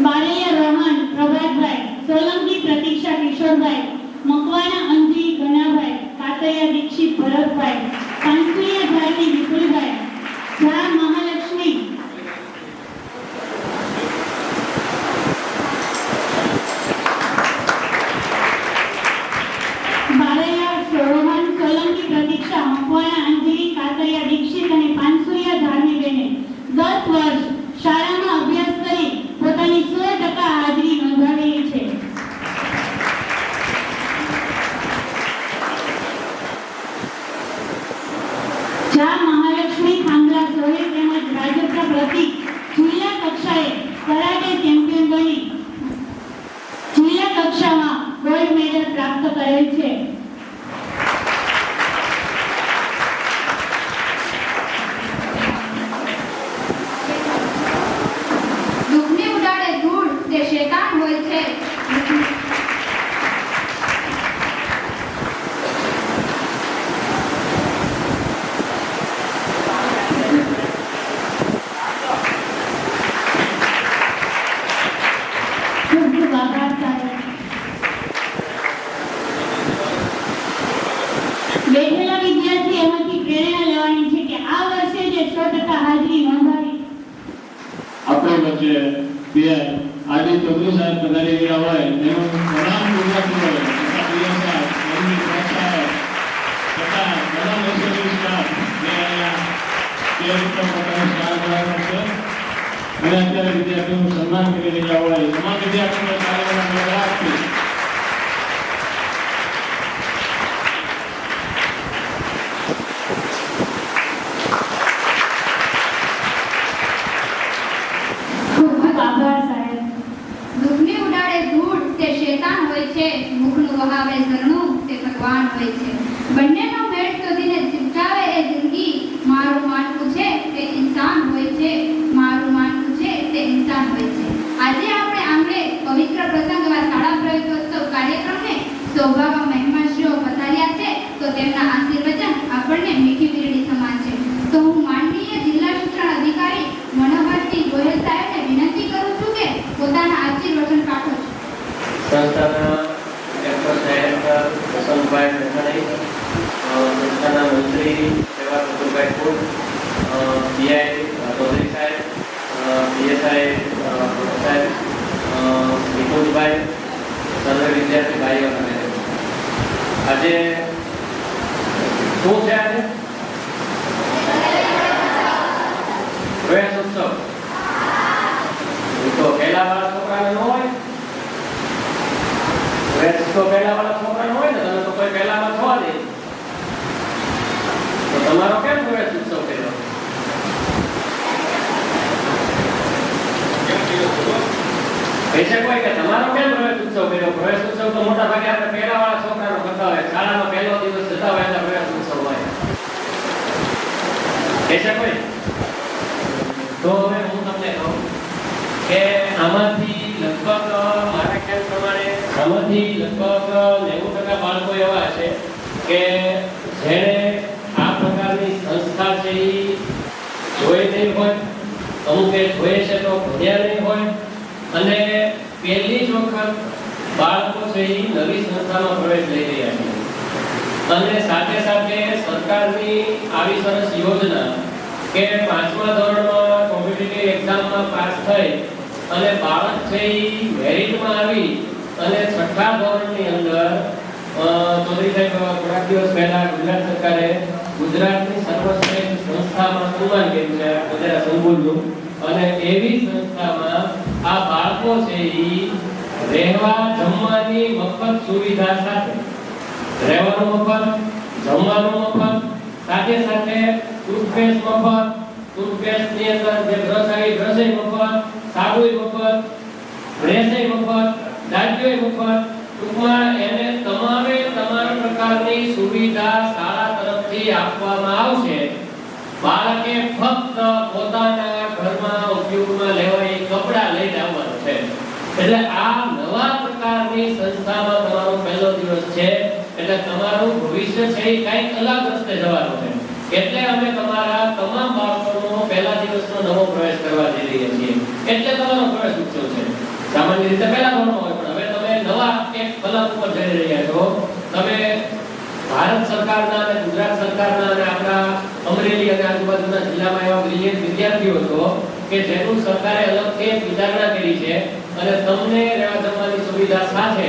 બારૈયા રોહન પ્રભાતભાઈ, સોલંકી પ્રતીક્ષા કિશોરભાઈ, મકવાણા અંજી ગણાભાઈ, કાતરિયા દીક્ષિત ભરતભાઈ, કાંસુરિયા ધારની વિપુલભાઈ, ઝા મહાલક્ષ્મી, બારૈયા રોહન, સોલંકી પ્રતીક્ષા, મકવાણા અંજી, કાતરિયા દીક્ષિત અને પાનસુરિયા ધારની બેને 10 વર્ષ શાળામાં અભ્યાસ કરી પોતાની 100% હાજરી નોંધાવેલી છે. ઝા મહાલક્ષ્મી ખાંગરા સોહેલ તેમજ રાજ્યના પ્રતિક જિલ્લા કક્ષાએ કરાટે ચેમ્પિયન બની જિલ્લા કક્ષામાં ગોલ્ડ મેડલ પ્રાપ્ત કરેલ છે. દુઃખની ઉડાડે ધૂળ તે શેતાન હોય છે. ખૂબ ખૂબ આભાર સાહેબ. બેઠેલા વિદ્યાર્થી એમાંથી પ્રેરણા લેવાની છે કે આ વર્ષે જે 100% હાજરી નોંધાવી આપણી વચ્ચે પીઆઈ આજે ચૌધરી સાહેબ પધારી રહ્યા હોય એનું તમામ વિદ્યાર્થીઓ તથા પીઆઈ સાહેબ, એમની સાહેબ તથા તમામ એસોસિએશન સ્ટાફ જે અહીંયા સ્ટેજ ઉપર પોતાનો સ્ટાર બનાવ્યો છે અને અત્યારે વિદ્યાર્થીઓનું સન્માન કરી રહ્યા હોય તમામ વિદ્યાર્થીઓને કાર્યક્રમ આપી ખૂબ ખૂબ આભાર સાહેબ. દુઃખની ઉડાડે ધૂળ તે શેતાન હોય છે. મુખનું વહાવે ઝરણું તે ભગવાન હોય છે. બંનેનો મેળ શોધીને ચિપચાવે એ જિંદગી. મારું માનવું છે તે ઇન્સાન હોય છે. મારું માનવું છે તે ઇન્સાન હોય છે. આજે આપણે આંગણે પવિત્ર પ્રસંગ એવા શાળા પ્રવેશોત્સવ કાર્યક્રમને સૌભાગ્ય મહેમાનશ્રીઓ પધાર્યા છે તો તેમના આશીર્વચન આપણને મીઠી વીરડી સમાન છે. તો હું માનનીય જિલ્લા શિક્ષણ અધિકારી મનોહરસિંહ ગોયલ સાહેબને વિનંતી કરું છું કે પોતાના આશીર્વચન પાઠવો. સંસ્થાના ડૉક્ટર સાહેબ વસંતભાઈ મેઘાણી, સંસ્થાના મંત્રી સેવા કતુરભાઈ ફૂલ, પીઆઈ ચૌધરી સાહેબ, પીએસઆઈ સાહેબ, વિપુલભાઈ, સર્વે વિદ્યાર્થી ભાઈઓ અને બહેનો. આજે શું છે? આજે પ્રવેશ ઉત્સવ. તો પહેલા વાળા છોકરાને ન હોય, પ્રવેશ તો પહેલા વાળા છોકરાને હોય ને, તમે તો કોઈ પહેલામાં છો નહીં, તો તમારો કેમ પ્રવેશ ઉત્સવ કર્યો? કહી શકે કોઈ કે તમારો કેમ પ્રવેશ ઉત્સવ કર્યો? પ્રવેશ ઉત્સવ તો મોટા ભાગે આપણે પહેલા વાળા છોકરાનો કરતા હોય, શાળાનો પહેલો દિવસ જતા હોય એટલે પ્રવેશ ઉત્સવ હોય. કહી શકે કોઈ? તો હવે હું તમને કહું કે આમાંથી લગભગ મારા ખ્યાલ પ્રમાણે આમાંથી લગભગ 90% બાળકો એવા છે કે જેણે આ પ્રકારની સંસ્થા છે એ જોઈ નહીં હોય, અમુકે જોઈએ છે તો ભણ્યા નહીં હોય, અને પહેલી જ વખત બાળકો છે એ નવી સંસ્થામાં પ્રવેશ લઈ રહ્યા છે. અને સાથે સાથે સરકારની આવી સરસ યોજના કે 5મા ધોરણમાં કોમ્પિટિટિવ એક્ઝામમાં પાસ થઈ અને બાળક છે એ મેરિટમાં આવી અને 6થા ધોરણની અંદર ચૌધરી સાહેબ થોડાક દિવસ પહેલા ગુજરાત સરકારે ગુજરાતની સર્વશ્રેષ્ઠ સંસ્થામાં સન્માન કર્યું છે બધા સંબોધનું. અને એવી સંસ્થામાં આ બાળકો છે એ રહેવા જમવાની મફત સુવિધા સાથે, રહેવાનું મફત, જમવાનું મફત, સાથે સાથે ટૂથપેસ્ટ મફત, ટૂથપેસ્ટ ની અંદર જે બ્રશ આવી બ્રશ મફત, સાબુ મફત, બ્રશ મફત, દાંતીઓ મફત, ટૂંકમાં એને તમામે તમામ પ્રકારની સુવિધા શાળા તરફથી આપવામાં આવશે. બાળકે ફક્ત પોતાના ઘરમાં ઉપયોગમાં લેવાય કપડાં લઈને આવવાનું છે. એટલે આ નવા પ્રકારની સંસ્થામાં તમારો પહેલો દિવસ છે એટલે તમારું ભવિષ્ય છે એ કંઈક અલગ રસ્તે જવાનું છે. એટલે અમે તમારા તમામ બાળકોનો પહેલા દિવસનો નવો પ્રવેશ કરવા જઈ રહ્યા છીએ એટલે તમારો પ્રવેશ ઉત્સવ છે. સામાન્ય રીતે પહેલા ધોરણમાં હોય પણ હવે તમે નવા એક પલક ઉપર જઈ રહ્યા છો. તમે ભારત સરકારના અને ગુજરાત સરકારના અને આપણા અમરેલી અને આજુબાજુના જિલ્લામાં એવા બ્રિલિયન્ટ વિદ્યાર્થીઓ છો કે જેનું સરકારે અલગથી વિચારણા કરી છે અને તમને રહેવા જમવાની સુવિધા સાથે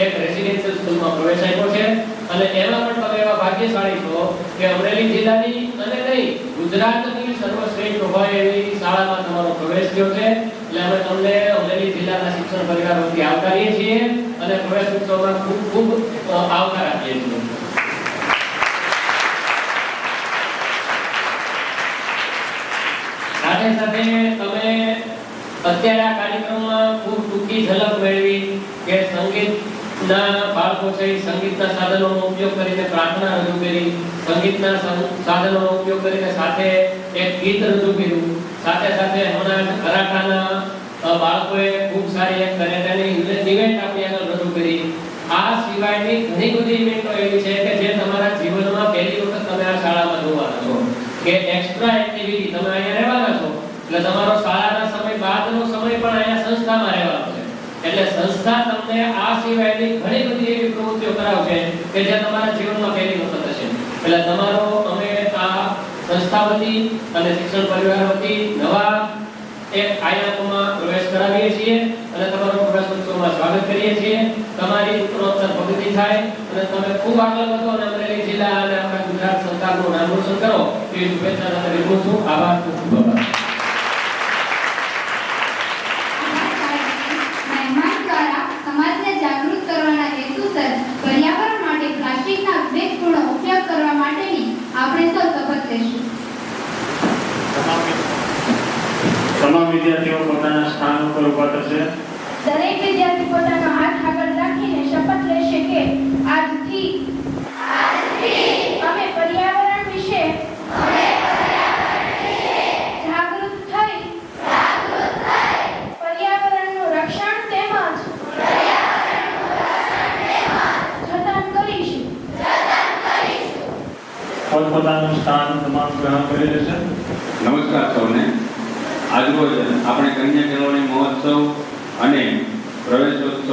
એક રેસિડેન્શિયલ સ્કૂલમાં પ્રવેશ આપ્યો છે. અને એમાં પણ તમે એવા ભાગ્યશાળી છો કે અમરેલી જિલ્લાની અને નહીં ગુજરાતની સર્વશ્રેષ્ઠ હોય એવી શાળામાં તમારો પ્રવેશ થયો છે. એટલે અમે તમને અમરેલી જિલ્લાના શિક્ષણ પરિવાર વતી આવકારીએ છીએ અને પ્રવેશ ઉત્સવમાં ખૂબ ખૂબ આવકાર આપીએ છીએ. સાથે સાથે તમે અત્યારે આ કાર્યક્રમમાં ખૂબ ટૂંકી ઝલક મેળવી કે સંગીતના બાળકો છે સંગીતના સાધનોનો ઉપયોગ કરીને પ્રાર્થના રજૂ કરી, સંગીતના સાધનોનો ઉપયોગ કરીને સાથે એક ગીત રજૂ કર્યું. સાથે સાથે હમણાં કરાટાના બાળકોએ ખૂબ સારી એક કરાટાની ઇવેન્ટ આપણી આગળ રજૂ કરી. આ સિવાયની ઘણી બધી ઇવેન્ટો એવી છે કે જે તમારા જીવનમાં પહેલી વખત તમે આ શાળામાં જોવાના છો કે એક્સ્ટ્રા એક્ટિવિટી તમે અહીંયા રહેવાના છો એટલે તમારો શાળાના સમય બાદનો સમય પણ અહીંયા સંસ્થામાં રહેવાનો છે. એટલે સંસ્થા તમને આ સિવાયની ઘણી બધી એવી પ્રવૃત્તિઓ કરાવશે કે જે તમારા જીવનમાં પહેલી વખત હશે. એટલે તમારો અમે આ સંસ્થા વતી અને શિક્ષણ પરિવાર વતી નવા એક આયામમાં પ્રવેશ કરાવીએ છીએ અને તમારો પ્રવેશ ઉત્સવમાં સ્વાગત કરીએ છીએ. તમારી ઉત્તરોત્તર પ્રગતિ થાય અને તમે ખૂબ આગળ વધો અને અમરેલી જિલ્લા અને આપણા ગુજરાત સરકારનું નામ રોશન કરો એ શુભેચ્છા સાથે વિનંતી છું. આભાર. ખૂબ ખૂબ આભાર. મહેમાન દ્વારા સમાજને જાગૃત કરવાના હેતુસર પર્યાવરણ માટે પ્લાસ્ટિકના વિવેકપૂર્ણ ઉપયોગ કરવા માટેની આપણે સૌ શપથ લેશું. તમામ વિદ્યાર્થીઓ પોતાના સ્થાન ઉપર ઊભા થશે. દરેક વિદ્યાર્થી પોતાનો હાથ આગળ રાખીને શપથ લેશે કે આજથી અમે પર્યાવરણ વિશે જાગૃત થઈ પર્યાવરણનું રક્ષણ તેમજ જતન કરીશું. પોતપોતાનું સ્થાન તમામ ગ્રહણ કરી લેશે. નમસ્કાર સૌને. આજરોજ આપણે કન્યા કેળવણી મહોત્સવ અને પ્રવેશોત્સવ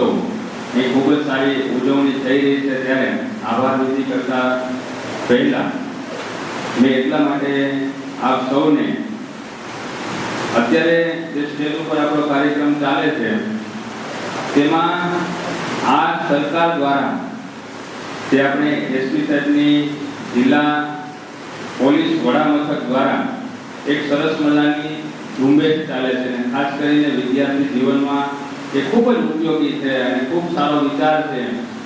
ની ખૂબ જ સારી ઉજવણી થઈ રહી છે ત્યારે આભાર વિધિ કરતા પહેલા મેં એટલા માટે આપ સૌને અત્યારે જે સ્ટેજ ઉપર આપણો કાર્યક્રમ ચાલે છે તેમાં આ સરકાર દ્વારા જે આપણે એસપી સાહેબની જિલ્લા પોલીસ વડા મથક દ્વારા એક સરસ મજાની ઝુંબેશ ચાલે છે અને ખાસ કરીને વિદ્યાર્થી જીવનમાં એ ખૂબ જ ઉપયોગી છે અને ખૂબ સારો વિચાર છે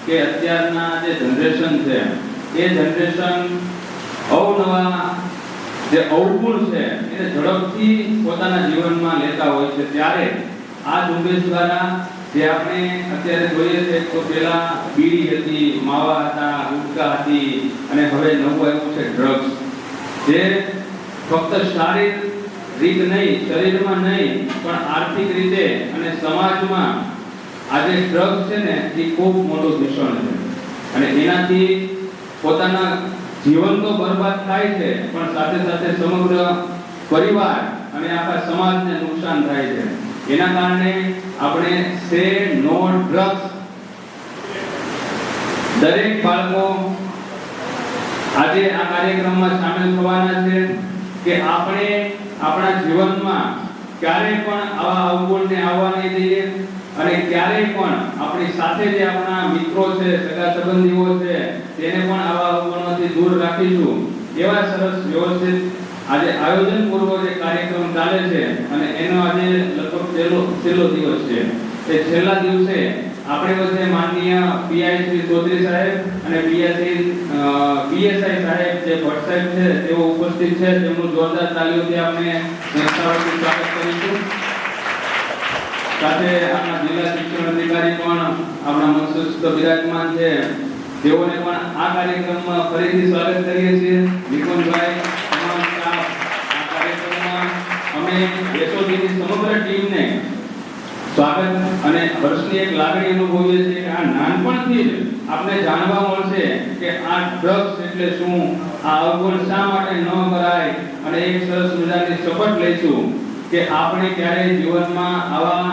કે અત્યારના જે જનરેશન છે એ જનરેશન અવનવા જે અવગુણ છે એને ઝડપથી પોતાના જીવનમાં લેતા હોય છે. ત્યારે આ ઝુંબેશ દ્વારા જે આપણે અત્યારે જોઈએ છે તો પેલા બીડી હતી, માવા હતા, ગુટકા હતી અને હવે નવું આવ્યું છે ડ્રગ્સ. જે ફક્ત શારીરિક નહીં, શરીરમાં નહીં પણ આર્થિક રીતે અને સમાજમાં આજે ડ્રગ્સ છે ને એ ખૂબ મોટું દૂષણ છે અને એનાથી પોતાના જીવન તો બરબાદ થાય છે પણ સાથે સાથે સમગ્ર પરિવાર અને આખા સમાજને નુકસાન થાય છે. એના કારણે આપણે સે નો ડ્રગ્સ દરેક બાળકો આજે આ કાર્યક્રમમાં સામેલ થવાના છે કે આપણે આપણા જીવનમાં ક્યારેય પણ આવા અવગુણને આવવા નહીં દઈએ અને ક્યારેય પણ આપણી સાથે જે આપણા મિત્રો છે, સગા સંબંધીઓ છે તેને પણ આવા અવગુણોથી દૂર રાખીશું. એવા સરસ વ્યવસ્થિત આજે આયોજનપૂર્વક જે કાર્યક્રમ ચાલે છે અને એનો આજે લગભગ છેલ્લો દિવસ છે. એ છેલ્લા દિવસે આપણે વચ્ચે માનનીય પીઆઈ શ્રી ચૌધરી સાહેબ અને પીએસઆઈ સાહેબ જે ભટ્ટ સાહેબ છે તેઓ ઉપસ્થિત છે. તેમનું જોરદાર તાલીઓથી આપણે સંસ્થાઓથી સ્વાગત કરીશું. સાથે આપણા જિલ્લા શિક્ષણ અધિકારી પણ આપણા મંચસ્થ બિરાજમાન છે. તેઓને પણ આ કાર્યક્રમમાં ફરીથી સ્વાગત કરીએ છીએ. નિકુંજભાઈ, તમામ સ્ટાફ, આ કાર્યક્રમમાં અમે એસઓજીની સમગ્ર ટીમને સ્વાગત અને હર્ષની એક લાગણી અનુભવીએ છીએ કે આ નાનપણથી જ આપણે જાણવા મળશે કે આ ડ્રગ્સ એટલે શું, આ અવગુણ શા માટે ન કરાય અને એક સરસ મજાની શપથ લઈશું કે આપણે ક્યારેય જીવનમાં આવા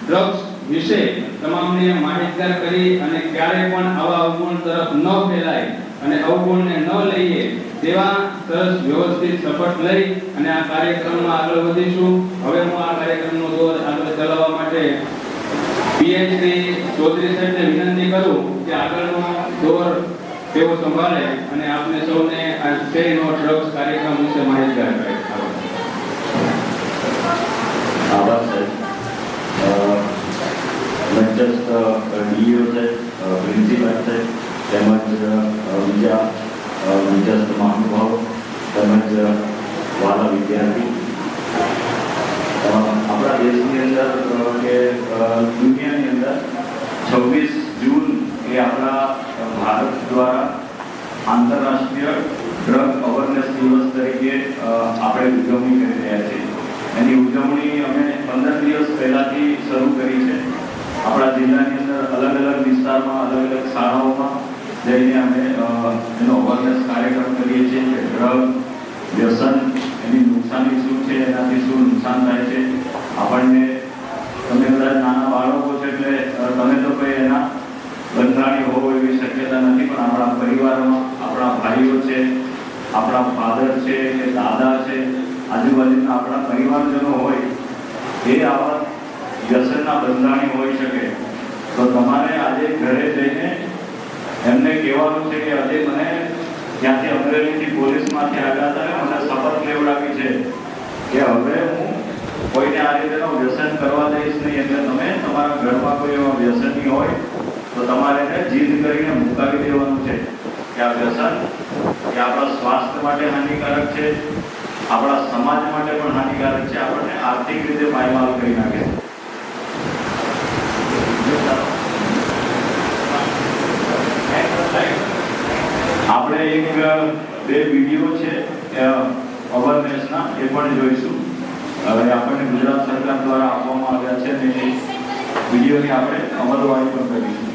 ડ્રગ્સ વિશે તમામને માહિતગાર કરી અને ક્યારે પણ આવા અવગુણ તરફ ન ફેલાય અને અવગુણને ન લઈએ તેવા સરસ વ્યવસ્થિત શપથ લઈ અને આ કાર્યક્રમમાં આગળ વધીશું. હવે હું આ કાર્યક્રમનો દોર આગળ ચલાવવા માટે પીએચડી ચૌધરી સાહેબને વિનંતી કરું કે આગળનો દોર તેઓ સંભાળે અને આપને સૌને આ સે નો ડ્રગ્સ કાર્યક્રમ વિશે માહિતગાર કરે. આભાર સાહેબ. મંચસ્થ ડીઈઓ સાહેબ, પ્રિન્સિપાલ સાહેબ તેમજ બીજા મંચસ્થ મહાનુભાવો તેમજ વાલા વિદ્યાર્થી, આપણા દેશની અંદર કે દુનિયાની અંદર 26 જૂન એ આપણા ભારત દ્વારા આંતરરાષ્ટ્રીય ડ્રગ અવેરનેસ દિવસ તરીકે આપણે ઉજવણી કરી રહ્યા છીએ. એની ઉજવણી અમે 15 દિવસ પહેલાથી શરૂ કરી છે. આપણા જિલ્લાની અંદર અલગ અલગ વિસ્તારમાં અલગ અલગ શાળાઓમાં જઈને અમે એનો અવેરનેસ કાર્યક્રમ કરીએ છીએ કે ડ્રગ વ્યસન એની નુકસાની શું છે, એનાથી શું નુકસાન થાય છે આપણને. તમે બધા નાના બાળકો છે એટલે તમે તો કોઈ એના બંધાણી હોવો એવી શક્યતા નથી, પણ આપણા પરિવારમાં આપણા ભાઈઓ છે, આપણા ફાધર છે કે દાદા છે, આજુબાજુના આપણા પરિવારજનો હોય એ આવા વ્યસનના બંધાણી હોઈ શકે. તો તમારે આજે ઘરે જઈને એમને કહેવાનું છે કે આજે મને ત્યાંથી અમરેલીથી પોલીસમાંથી આવ્યા હતા, મને શપથ લેવડાવી છે કે હવે હું કોઈને આ રીતેનો વ્યસન કરવા દઈશ નહીં. એટલે તમે તમારા ઘરમાં કોઈ એવા વ્યસની હોય તો તમારે એને જીદ કરીને મુકાવી દેવાનું છે કે આ વ્યસન એ આપણા સ્વાસ્થ્ય માટે હાનિકારક છે, આપણા સમાજ માટે પણ હાનિકારક છે, આપણને આર્થિક રીતે પાયમાલ કરી નાખે છે. આપણે એક બે વિડીયો છે અવેરનેસના એ પણ જોઈશું. હવે આપણને ગુજરાત સરકાર દ્વારા આપવામાં આવ્યા છે અને એ વિડીયોની આપણે અમલવારી પણ કરીશું.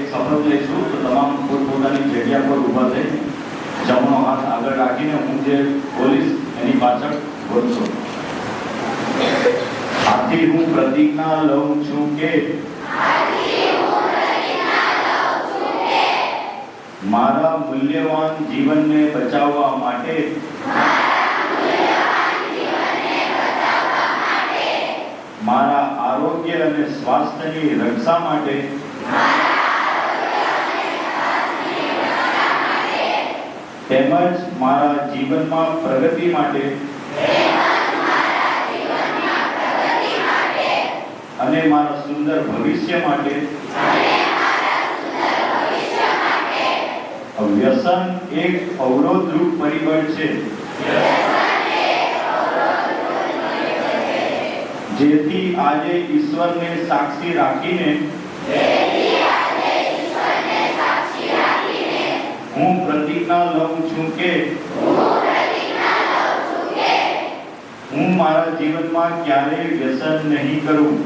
શપથ લઈશું તો તમામ પોતપોતાની જગ્યા પર ઊભા થઈ જમણો હાથ આગળ રાખીને હું જે બોલીશ એની પાછળ બોલશો. આથી હું પ્રતિજ્ઞા લઉં છું કે મારા મૂલ્યવાન જીવનને બચાવવા માટે મારા આરોગ્ય અને સ્વાસ્થ્યની રક્ષા માટે તેમજ મારા જીવનમાં પ્રગતિ માટે અને મારા સુંદર ભવિષ્ય માટે વ્યસન એક અવરોધરૂપ પરિબળ છે જેથી આજે ઈશ્વરને સાક્ષી રાખીને હું પ્રતિજ્ઞા લઉં છું કે હું મારા જીવનમાં ક્યારેય વ્યસન નહીં કરું.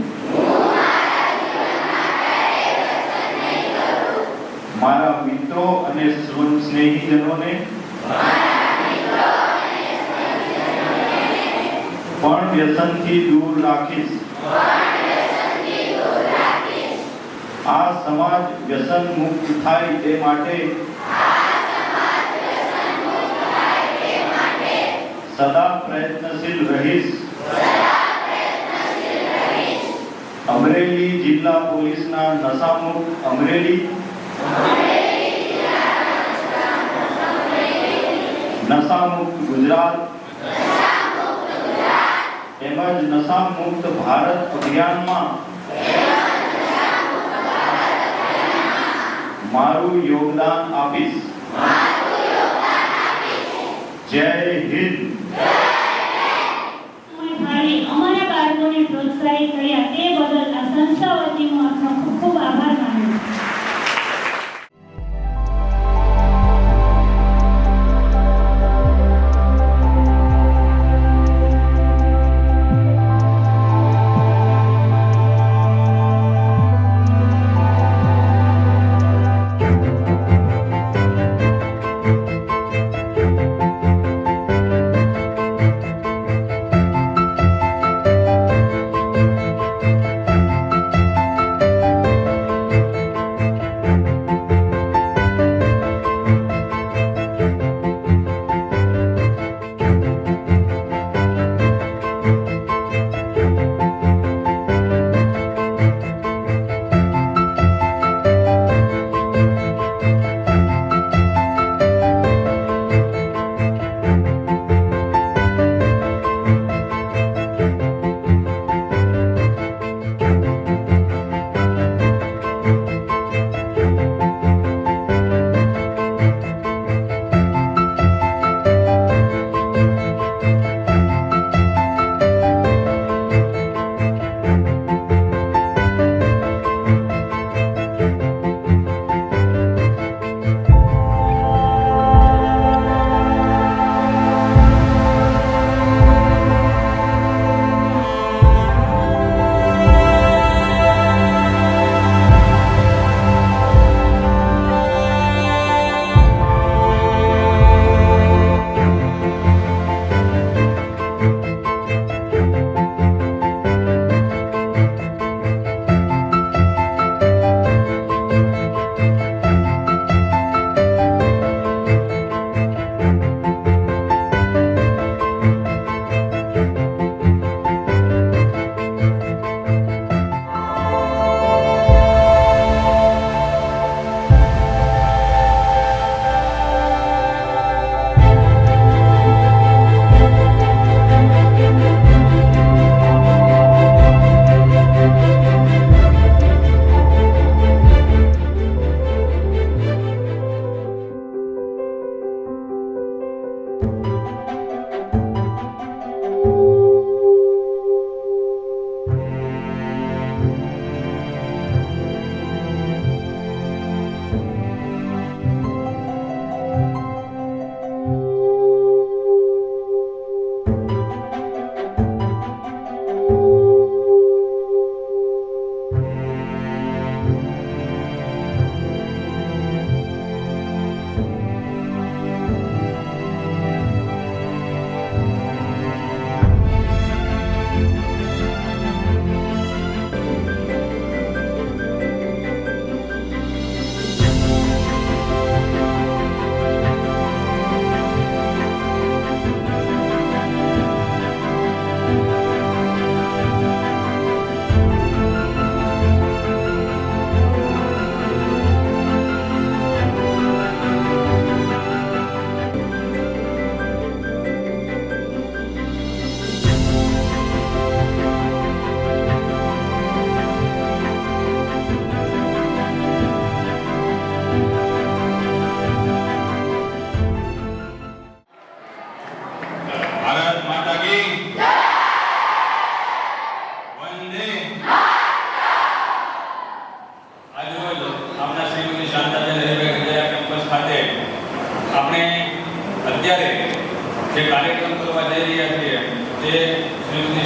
મારા મિત્રો અને સ્નેહીજનોને પણ વ્યસનથી દૂર રાખીશ. આ સમાજ વ્યસન મુક્ત થાય તે માટે સદા પ્રયત્નશીલ રહીશ. અમરેલી જિલ્લા પોલીસના નશામુક્ત અમરેલી નશામુક્ત ગુજરાત તેમજ નશામુક્ત ભારત અભિયાનમાં મારું યોગદાન આપીશ. જય હિન્દ. અમારા બાળકોને પ્રોત્સાહિત કર્યા તે બદલ આ સંસ્થા વતી હું આપનો ખૂબ ખૂબ આભાર માનું છું.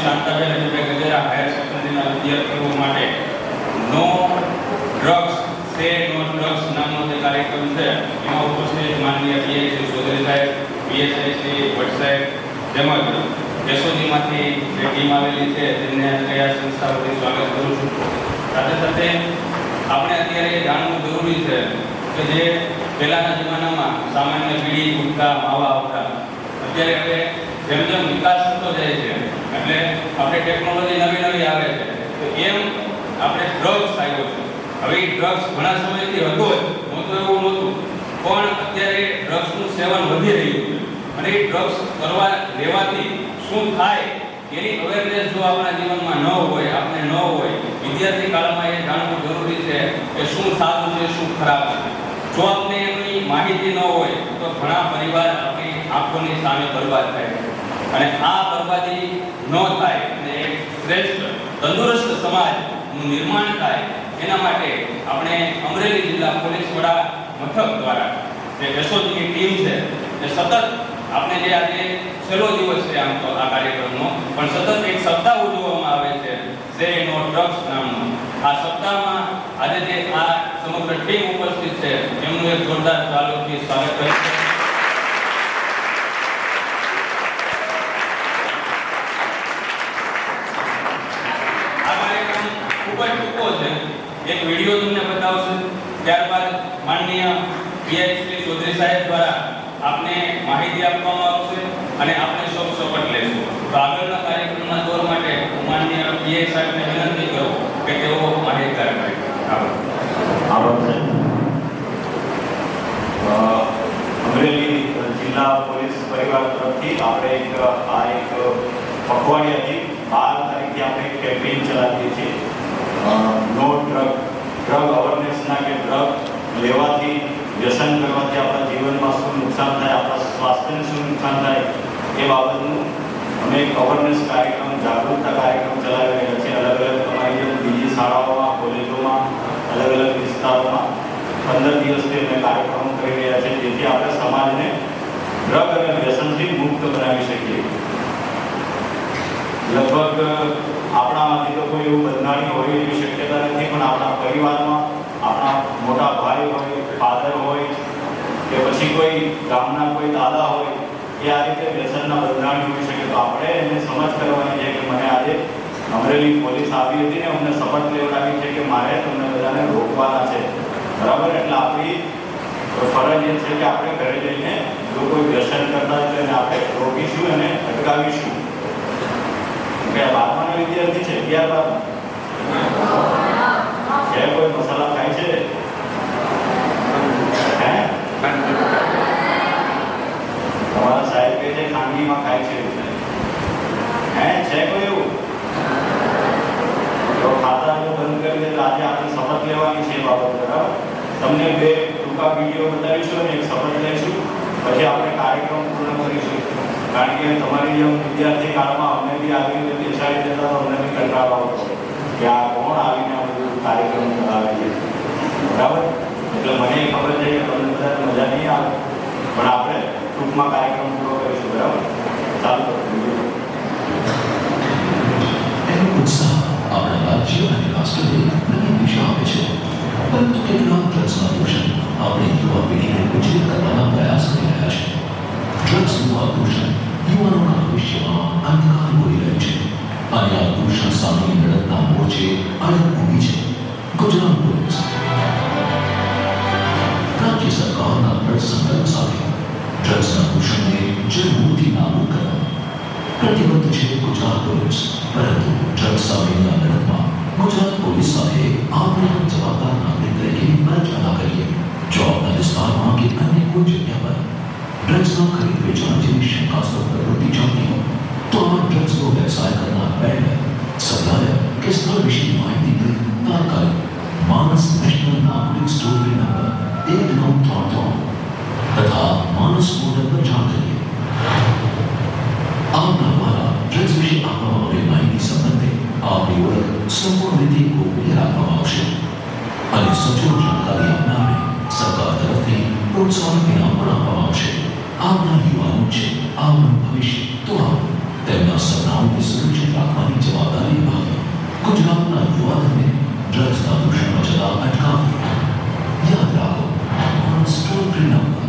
શાંતાબેન અજયભાઈ ગજેરા હાયર સેકન્ડરીના વિદ્યાર્થીઓ માટે નો ડ્રગ્સ સે નો ડ્રગ્સ નામનો જે કાર્યક્રમ છે એમાં ઉપસ્થિત માનનીય પીઆઈ શ્રી ચૌધરી સાહેબ, પીએસઆઈ શ્રી ભટ્ટ સાહેબ તેમજ કેશોદીમાંથી જે ટીમ આવેલી છે તેમને કયા સંસ્થા વતી સ્વાગત કરું છું. સાથે સાથે આપણે અત્યારે જાણવું જરૂરી છે કે જે પહેલાના જમાનામાં સામાન્ય બીડી, ગુટખા, માવા આવતા, અત્યારે હવે જેમ જેમ વિકાસ થતો જાય છે એટલે આપણે ટેકનોલોજી નવી આવે છે તો એમ આપણે ડ્રગ્સ આવ્યો છે. હવે એ ડ્રગ્સ ઘણા સમયથી હતો જ, નહોતું એવું નહોતું, પણ અત્યારે ડ્રગ્સનું સેવન વધી રહ્યું છે અને એ ડ્રગ્સ લેવાથી શું થાય એની અવેરનેસ જો આપણા જીવનમાં ન હોય, આપણે ન હોય, વિદ્યાર્થી કાળમાં એ જાણવું જરૂરી છે કે શું સારું છે, શું ખરાબ છે. જો આપણે એની માહિતી ન હોય તો ઘણા પરિવાર આપણી આંખોની સામે બરબાદ થાય છે અને આ બરબાદી ન થાય અને એક શ્રેષ્ઠ તંદુરસ્ત સમાજનું નિર્માણ થાય એના માટે આપણે અમરેલી જિલ્લા પોલીસ વડા મથક દ્વારા જે કેશોદની ટીમ છે એ સતત આપણે જે આજે છેલ્લો દિવસ છે આમ તો આ કાર્યક્રમનો, પણ સતત એક સપ્તાહ ઉજવવામાં આવે છે સે નો ડ્રગ્સ નામનો. આ સપ્તાહમાં આજે જે આ સમગ્ર ટીમ ઉપસ્થિત છે એમનું એક જોરદાર તાલીમથી સ્વાગત કરે છે. આ કાર્યક્રમ ખૂબ જ ટૂંકો છે, એક વિડીયો તમને બતાવશે, ત્યારબાદ માનનીય પીઆઈ શ્રી ચૌધરી સાહેબ દ્વારા આપને માહિતી આપવામાં આવશે અને આપણે સૌ શપથ લેશું. તો આગળના કાર્યક્રમના દોર માટે હું માનનીય પીઆઈ સાહેબને વિનંતી કરું કે તેઓ માહિતગાર કરે. અમરેલી જિલ્લા પોલીસ પરિવાર તરફથી આપણે એક પખવાડિયાથી 12 તારીખથી આપણે એક કેમ્પેઇન ચલાવીએ છીએ નો ડ્રગ અવેરનેસના કે ડ્રગ લેવાથી, વ્યસન કરવાથી આપણા જીવનમાં શું નુકસાન થાય, આપણા સ્વાસ્થ્યને શું નુકસાન થાય એ બાબતનું અમે એક અવેરનેસ કાર્યક્રમ, જાગૃતતા કાર્યક્રમ ચલાવી રહ્યા છીએ. અલગ અલગ તમારી જેમ બીજી શાળાઓમાં, કોલેજોમાં, અલગ અલગ વિસ્તારોમાં 15 દિવસથી અમે કાર્યક્રમો કરી રહ્યા છીએ જેથી આપણે સમાજને ડ્રગ અને વ્યસનથી મુક્ત બનાવી શકીએ. લગભગ આપણામાંથી તો કોઈ એવું બંધાણી હોય એવી શક્યતા નથી, પણ આપણા પરિવારમાં આપણા મોટા ભાઈ હોય, ફાધર હોય કે પછી કોઈ ગામના કોઈ દાદા હોય એ આ રીતે વ્યસનના બંધાણી હોઈ શકે. તો આપણે એને સમજ કરવાની છે કે મને આજે અમરેલી પોલીસ આવી હતી ને અમને શપથ લેવડાવી છે કે મારે તમને બધાને રોકવાના છે, બરાબર? એટલે આપણી ફરજ એ છે કે આપણે ઘરે જઈને જો કોઈ વ્યસન કરતા હોય એને આપણે રોકીશું અને અટકાવીશું. કે 12માના વિદ્યાર્થી છે, 11 છે, કોઈ મસાલા ખાય છે? હે, તમારા સાહેબ કહે છે ખાંડીમાં ખાય છે, હે છે કોઈ એવું? તો ખાતા જો બંધ કરી દે તો આજે આપણે શપથ લેવાની છે બાબત, બરાબર? તમને 2 ટૂંકા વિડીયો બતાવીશું અને એક શપથ લઈશું, પછી આપણે કાર્યક્રમ પૂર્ણ કરીશું. કારણ કે તમારી જેમ વિદ્યાર્થી કાળમાં અમને બી આવી રીતે બેસાડી દેતા તો અમને બી કંટાળો આવતો કે આ કોણ આવીને આ બધું કાર્યક્રમ ચલાવે છે, બરાબર? એટલે મને ખબર છે કે તમને બધાને મજા નહીં આવે, પણ આપણે ટૂંકમાં કાર્યક્રમ પૂરો કરીશું, બરાબર? ચાલુ કરો. એનો ઉત્સાહ આપણા રાજ્ય અને રાષ્ટ્રને નવી દિશા આપે છે, પરંતુ કેટલાક ડ્રગ્સના દૂષણ આપણે યુવા પેઢીને ઉછેર કરવાના પ્રયાસ કરી રહ્યા છે. ડ્રગ્સનું આ દૂષણ યુવાનોના ભવિષ્યમાં અંધકાર બોલી રહ્યું છે અને આ દૂષણ સામેની લડતના મોરચે અડગ ઊભી છે ગુજરાત પોલીસ. રાજ્ય સરકારના દ્રઢ સંકલ્પ સાથે ડ્રગ્સના દૂષણને જડમૂળથી નાબૂદ કરવા પ્રતિબદ્ધ છે ગુજરાત પોલીસ. પરંતુ ડ્રગ્સ સામેની આ લડતમાં ગુજરાત પોલીસ સાથે આપણે જવાબદાર નાગરિક તરીકે ફરજ અદા કરીએ. જો આપણા વિસ્તારમાં કે અન્ય કોઈ જગ્યા પર ડ્રગ્સના ખરીદ વેચાણ જેવી શંકાસ્પદ પ્રવૃત્તિ ચાલતી હોય તો આ ડ્રગ્સનો વ્યવસાય કરનાર વેન્ડર, સપ્લાયર કે સ્થળ વિશેની માહિતી તાત્કાલિક માનસ નેશનલ નાગરિક ટોલ ફ્રી નંબર 1933 તથા માનસ પોર્ટલ પર જાણ કરીએ. આપના દ્વારા ડ્રગ્સ વિશે આપવામાં આવેલી માહિતી સંબંધે આપની ઓળખ સંપૂર્ણ રીતે ગોપનીય રાખવામાં આવશે અને સચોટ જાણકારી આપનારને સરકાર તરફથી પ્રોત્સાહન ઇનામ પણ આપવામાં આવશે. આપના યુવાનો છે આપણું ભવિષ્ય, તો આવો તેમના સપનાઓને સુરક્ષિત રાખવાની જવાબદારી નિભાવી ગુજરાતના યુવાનોને ડ્રગ્સના દૂષણમાં જતા અટકાવી. યાદ રાખો, ટોલ ફ્રી નંબર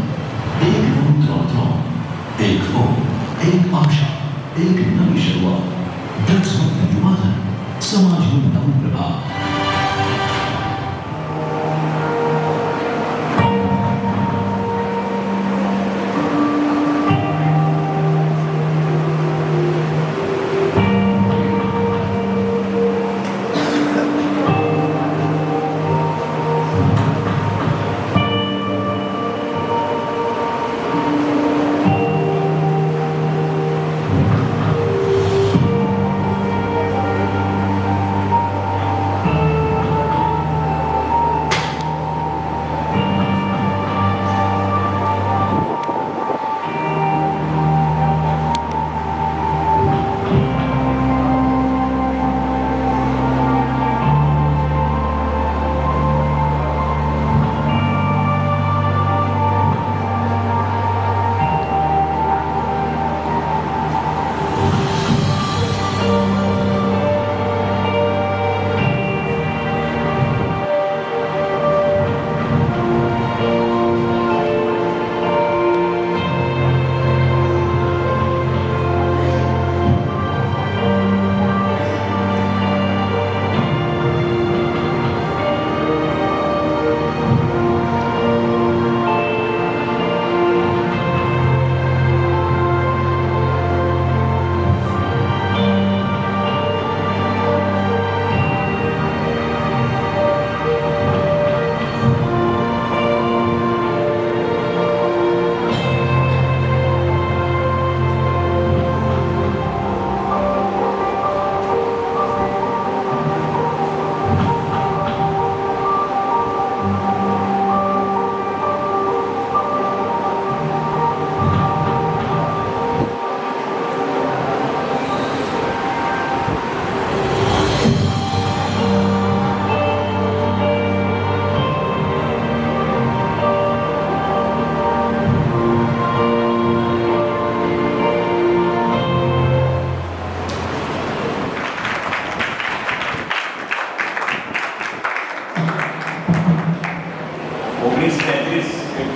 1933, એક ફોન, એક આશા, એક નવી શરૂઆત. ડ્રગ્સ મુક્ત યુવાધન, સમાજનું નવું પ્રભાત.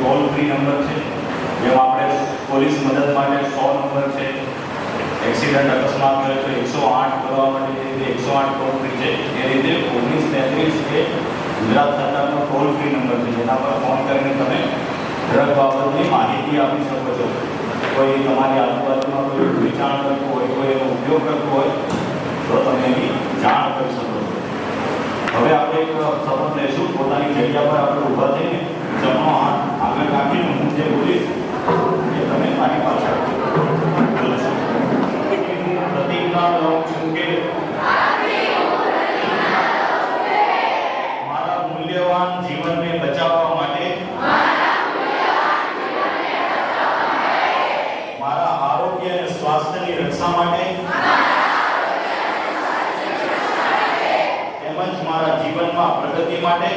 ટોલ ફ્રી નંબર છે, જેમાં આપણે પોલીસ મદદ માટે 100 નંબર છે, એક્સિડન્ટ અકસ્માત થયો તો 108 કરવા માટે જે રીતે 108 ટોલ ફ્રી છે, એ રીતે 1933 એ ગુજરાત સરકારનો ટોલ ફ્રી નંબર છે, જેના પર ફોન કરીને તમે ડ્રગ બાબતની માહિતી આપી શકો છો. કોઈ તમારી આજુબાજુમાં કોઈ વેચાણ કરતું હોય, કોઈ એનો ઉપયોગ કરતો હોય તો તમે એની જાણ કરી શકો છો. હવે આપણે એક શપથ લઈશું. પોતાની જગ્યા પર આપણે ઊભા થઈને જમણો હાથ આગળ રાખીને હું જે બોલીશ એ તમે મારી પાછળ બોલશો. હું પ્રતિજ્ઞા લઉં છું કે મારા મૂલ્યવાન જીવનને બચાવવા માટે મારા આરોગ્ય અને સ્વાસ્થ્યની રક્ષા માટે તેમજ મારા જીવનમાં પ્રગતિ માટે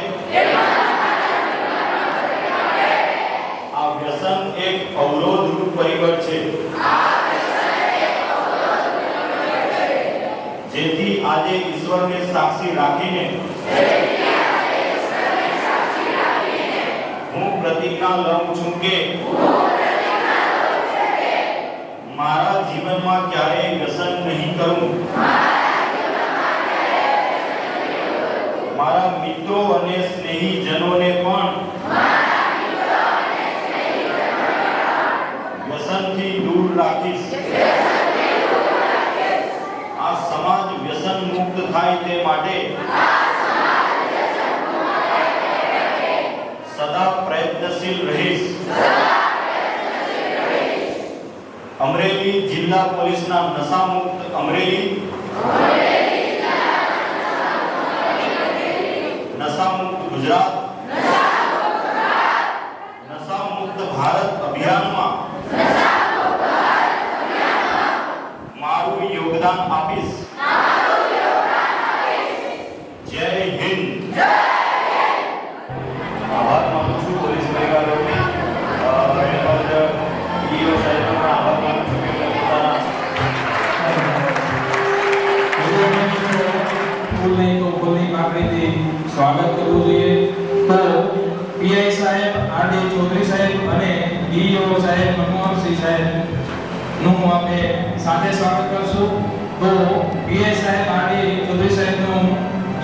આ વ્યસન એક અવરોધરૂપ પરિબળ છે, જેથી આજે ઈશ્વરને સાક્ષી રાખીને હું પ્રતિજ્ઞા લઉં છું કે મારા જીવનમાં ક્યારેય વ્યસન નહીં કરું. મારા મિત્રો અને સ્નેહીજનોને પણ વ્યસનથી દૂર રાખીશ. આ સમાજ વ્યસન મુક્ત થાય તે માટે સદા પ્રયત્નશીલ રહીશ. અમરેલી જિલ્લા પોલીસના નશા મુક્ત અમરેલી, નશા મુક્ત ગુજરાત, નશા મુક્ત ભારત અભિયાનમાં મારું યોગદાન આપીશ. જય હિન્દ. આભાર માનું છું પોલીસ પરિવારોને. સાહેબનો પણ આભાર માનું છું કે પોતાના સ્કૂલને તો ફૂલની પાંખડીથી સ્વાગત કરવું જોઈએ. તો પીઆઈ સાહેબ આરડી ચૌધરી સાહેબ અને ડીઈઓ સાહેબ મનમોહનસિંહ સાહેબ નું આપણે સાથે સ્વાગત કરશું. તો પીઆઈ સાહેબ આરડી ચૌધરી સાહેબનું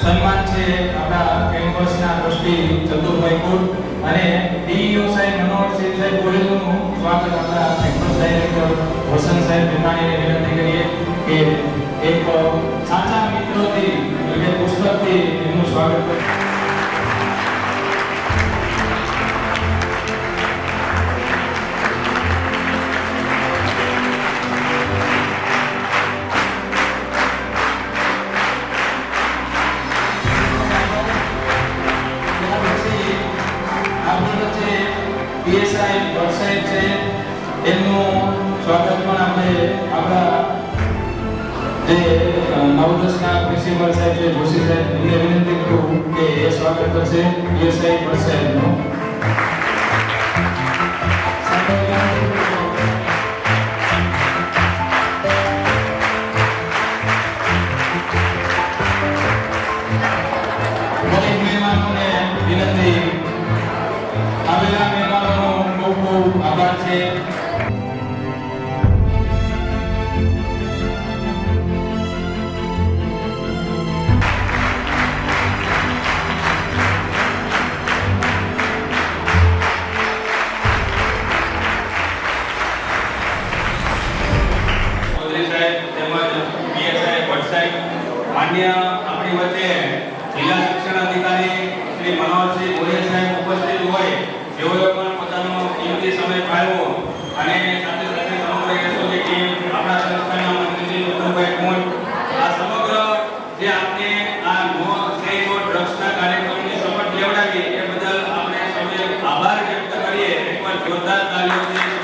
સન્માન છે આપણા કેમ્પસના ટ્રસ્ટી ચતુરભાઈ કુલ અને ડીઈઓ સાહેબ મનોહરસિંહ સાહેબ કોલેજનું સ્વાગત આપણા કેમ્પસ ડાયરેક્ટર વસંત સાહેબ ભીમાણીને વિનંતી કરીએ કે એક સાચા મિત્રોથી એટલે પુસ્તકથી એમનું સ્વાગત કરીએ. પીએસઆઈ વરસાદ છે એમનું સ્વાગત પણ આપણે આપણા જે 9-10ના પ્રિન્સિપલ સાહેબ છે જોશી સાહેબ એમને વિનંતી કરું કે એ સ્વાગત કરશે પીએસઆઈ વરસાદનું. વિનંતી આવેલા મહેમાનોનો ખૂબ ખૂબ આભાર છે. ચૌધરી સાહેબ તેમજ પીએસઆઈ ભટ્ટ માન્ય આપણી વચ્ચે જિલ્લા શિક્ષણ અધિકારી શ્રી મનોહરસિંહ ગોહિલ સાહેબ ઉપસ્થિત હોય જેઓએ પણ પોતાનો કિંમતી સમય ફાળવ્યો અને સાથે સાથે સમગ્ર એસઓજી ટીમ આપણા સંસ્થાના મંત્રી ચતુરભાઈ કુંડ આ સમગ્ર જે આપણે આ નો સે નો ડ્રગ્સના કાર્યક્રમની શપથ લેવડાવી એ બદલ આપણે સૌએ આભાર વ્યક્ત કરીએ. એકવાર જોરદાર તાળીઓથી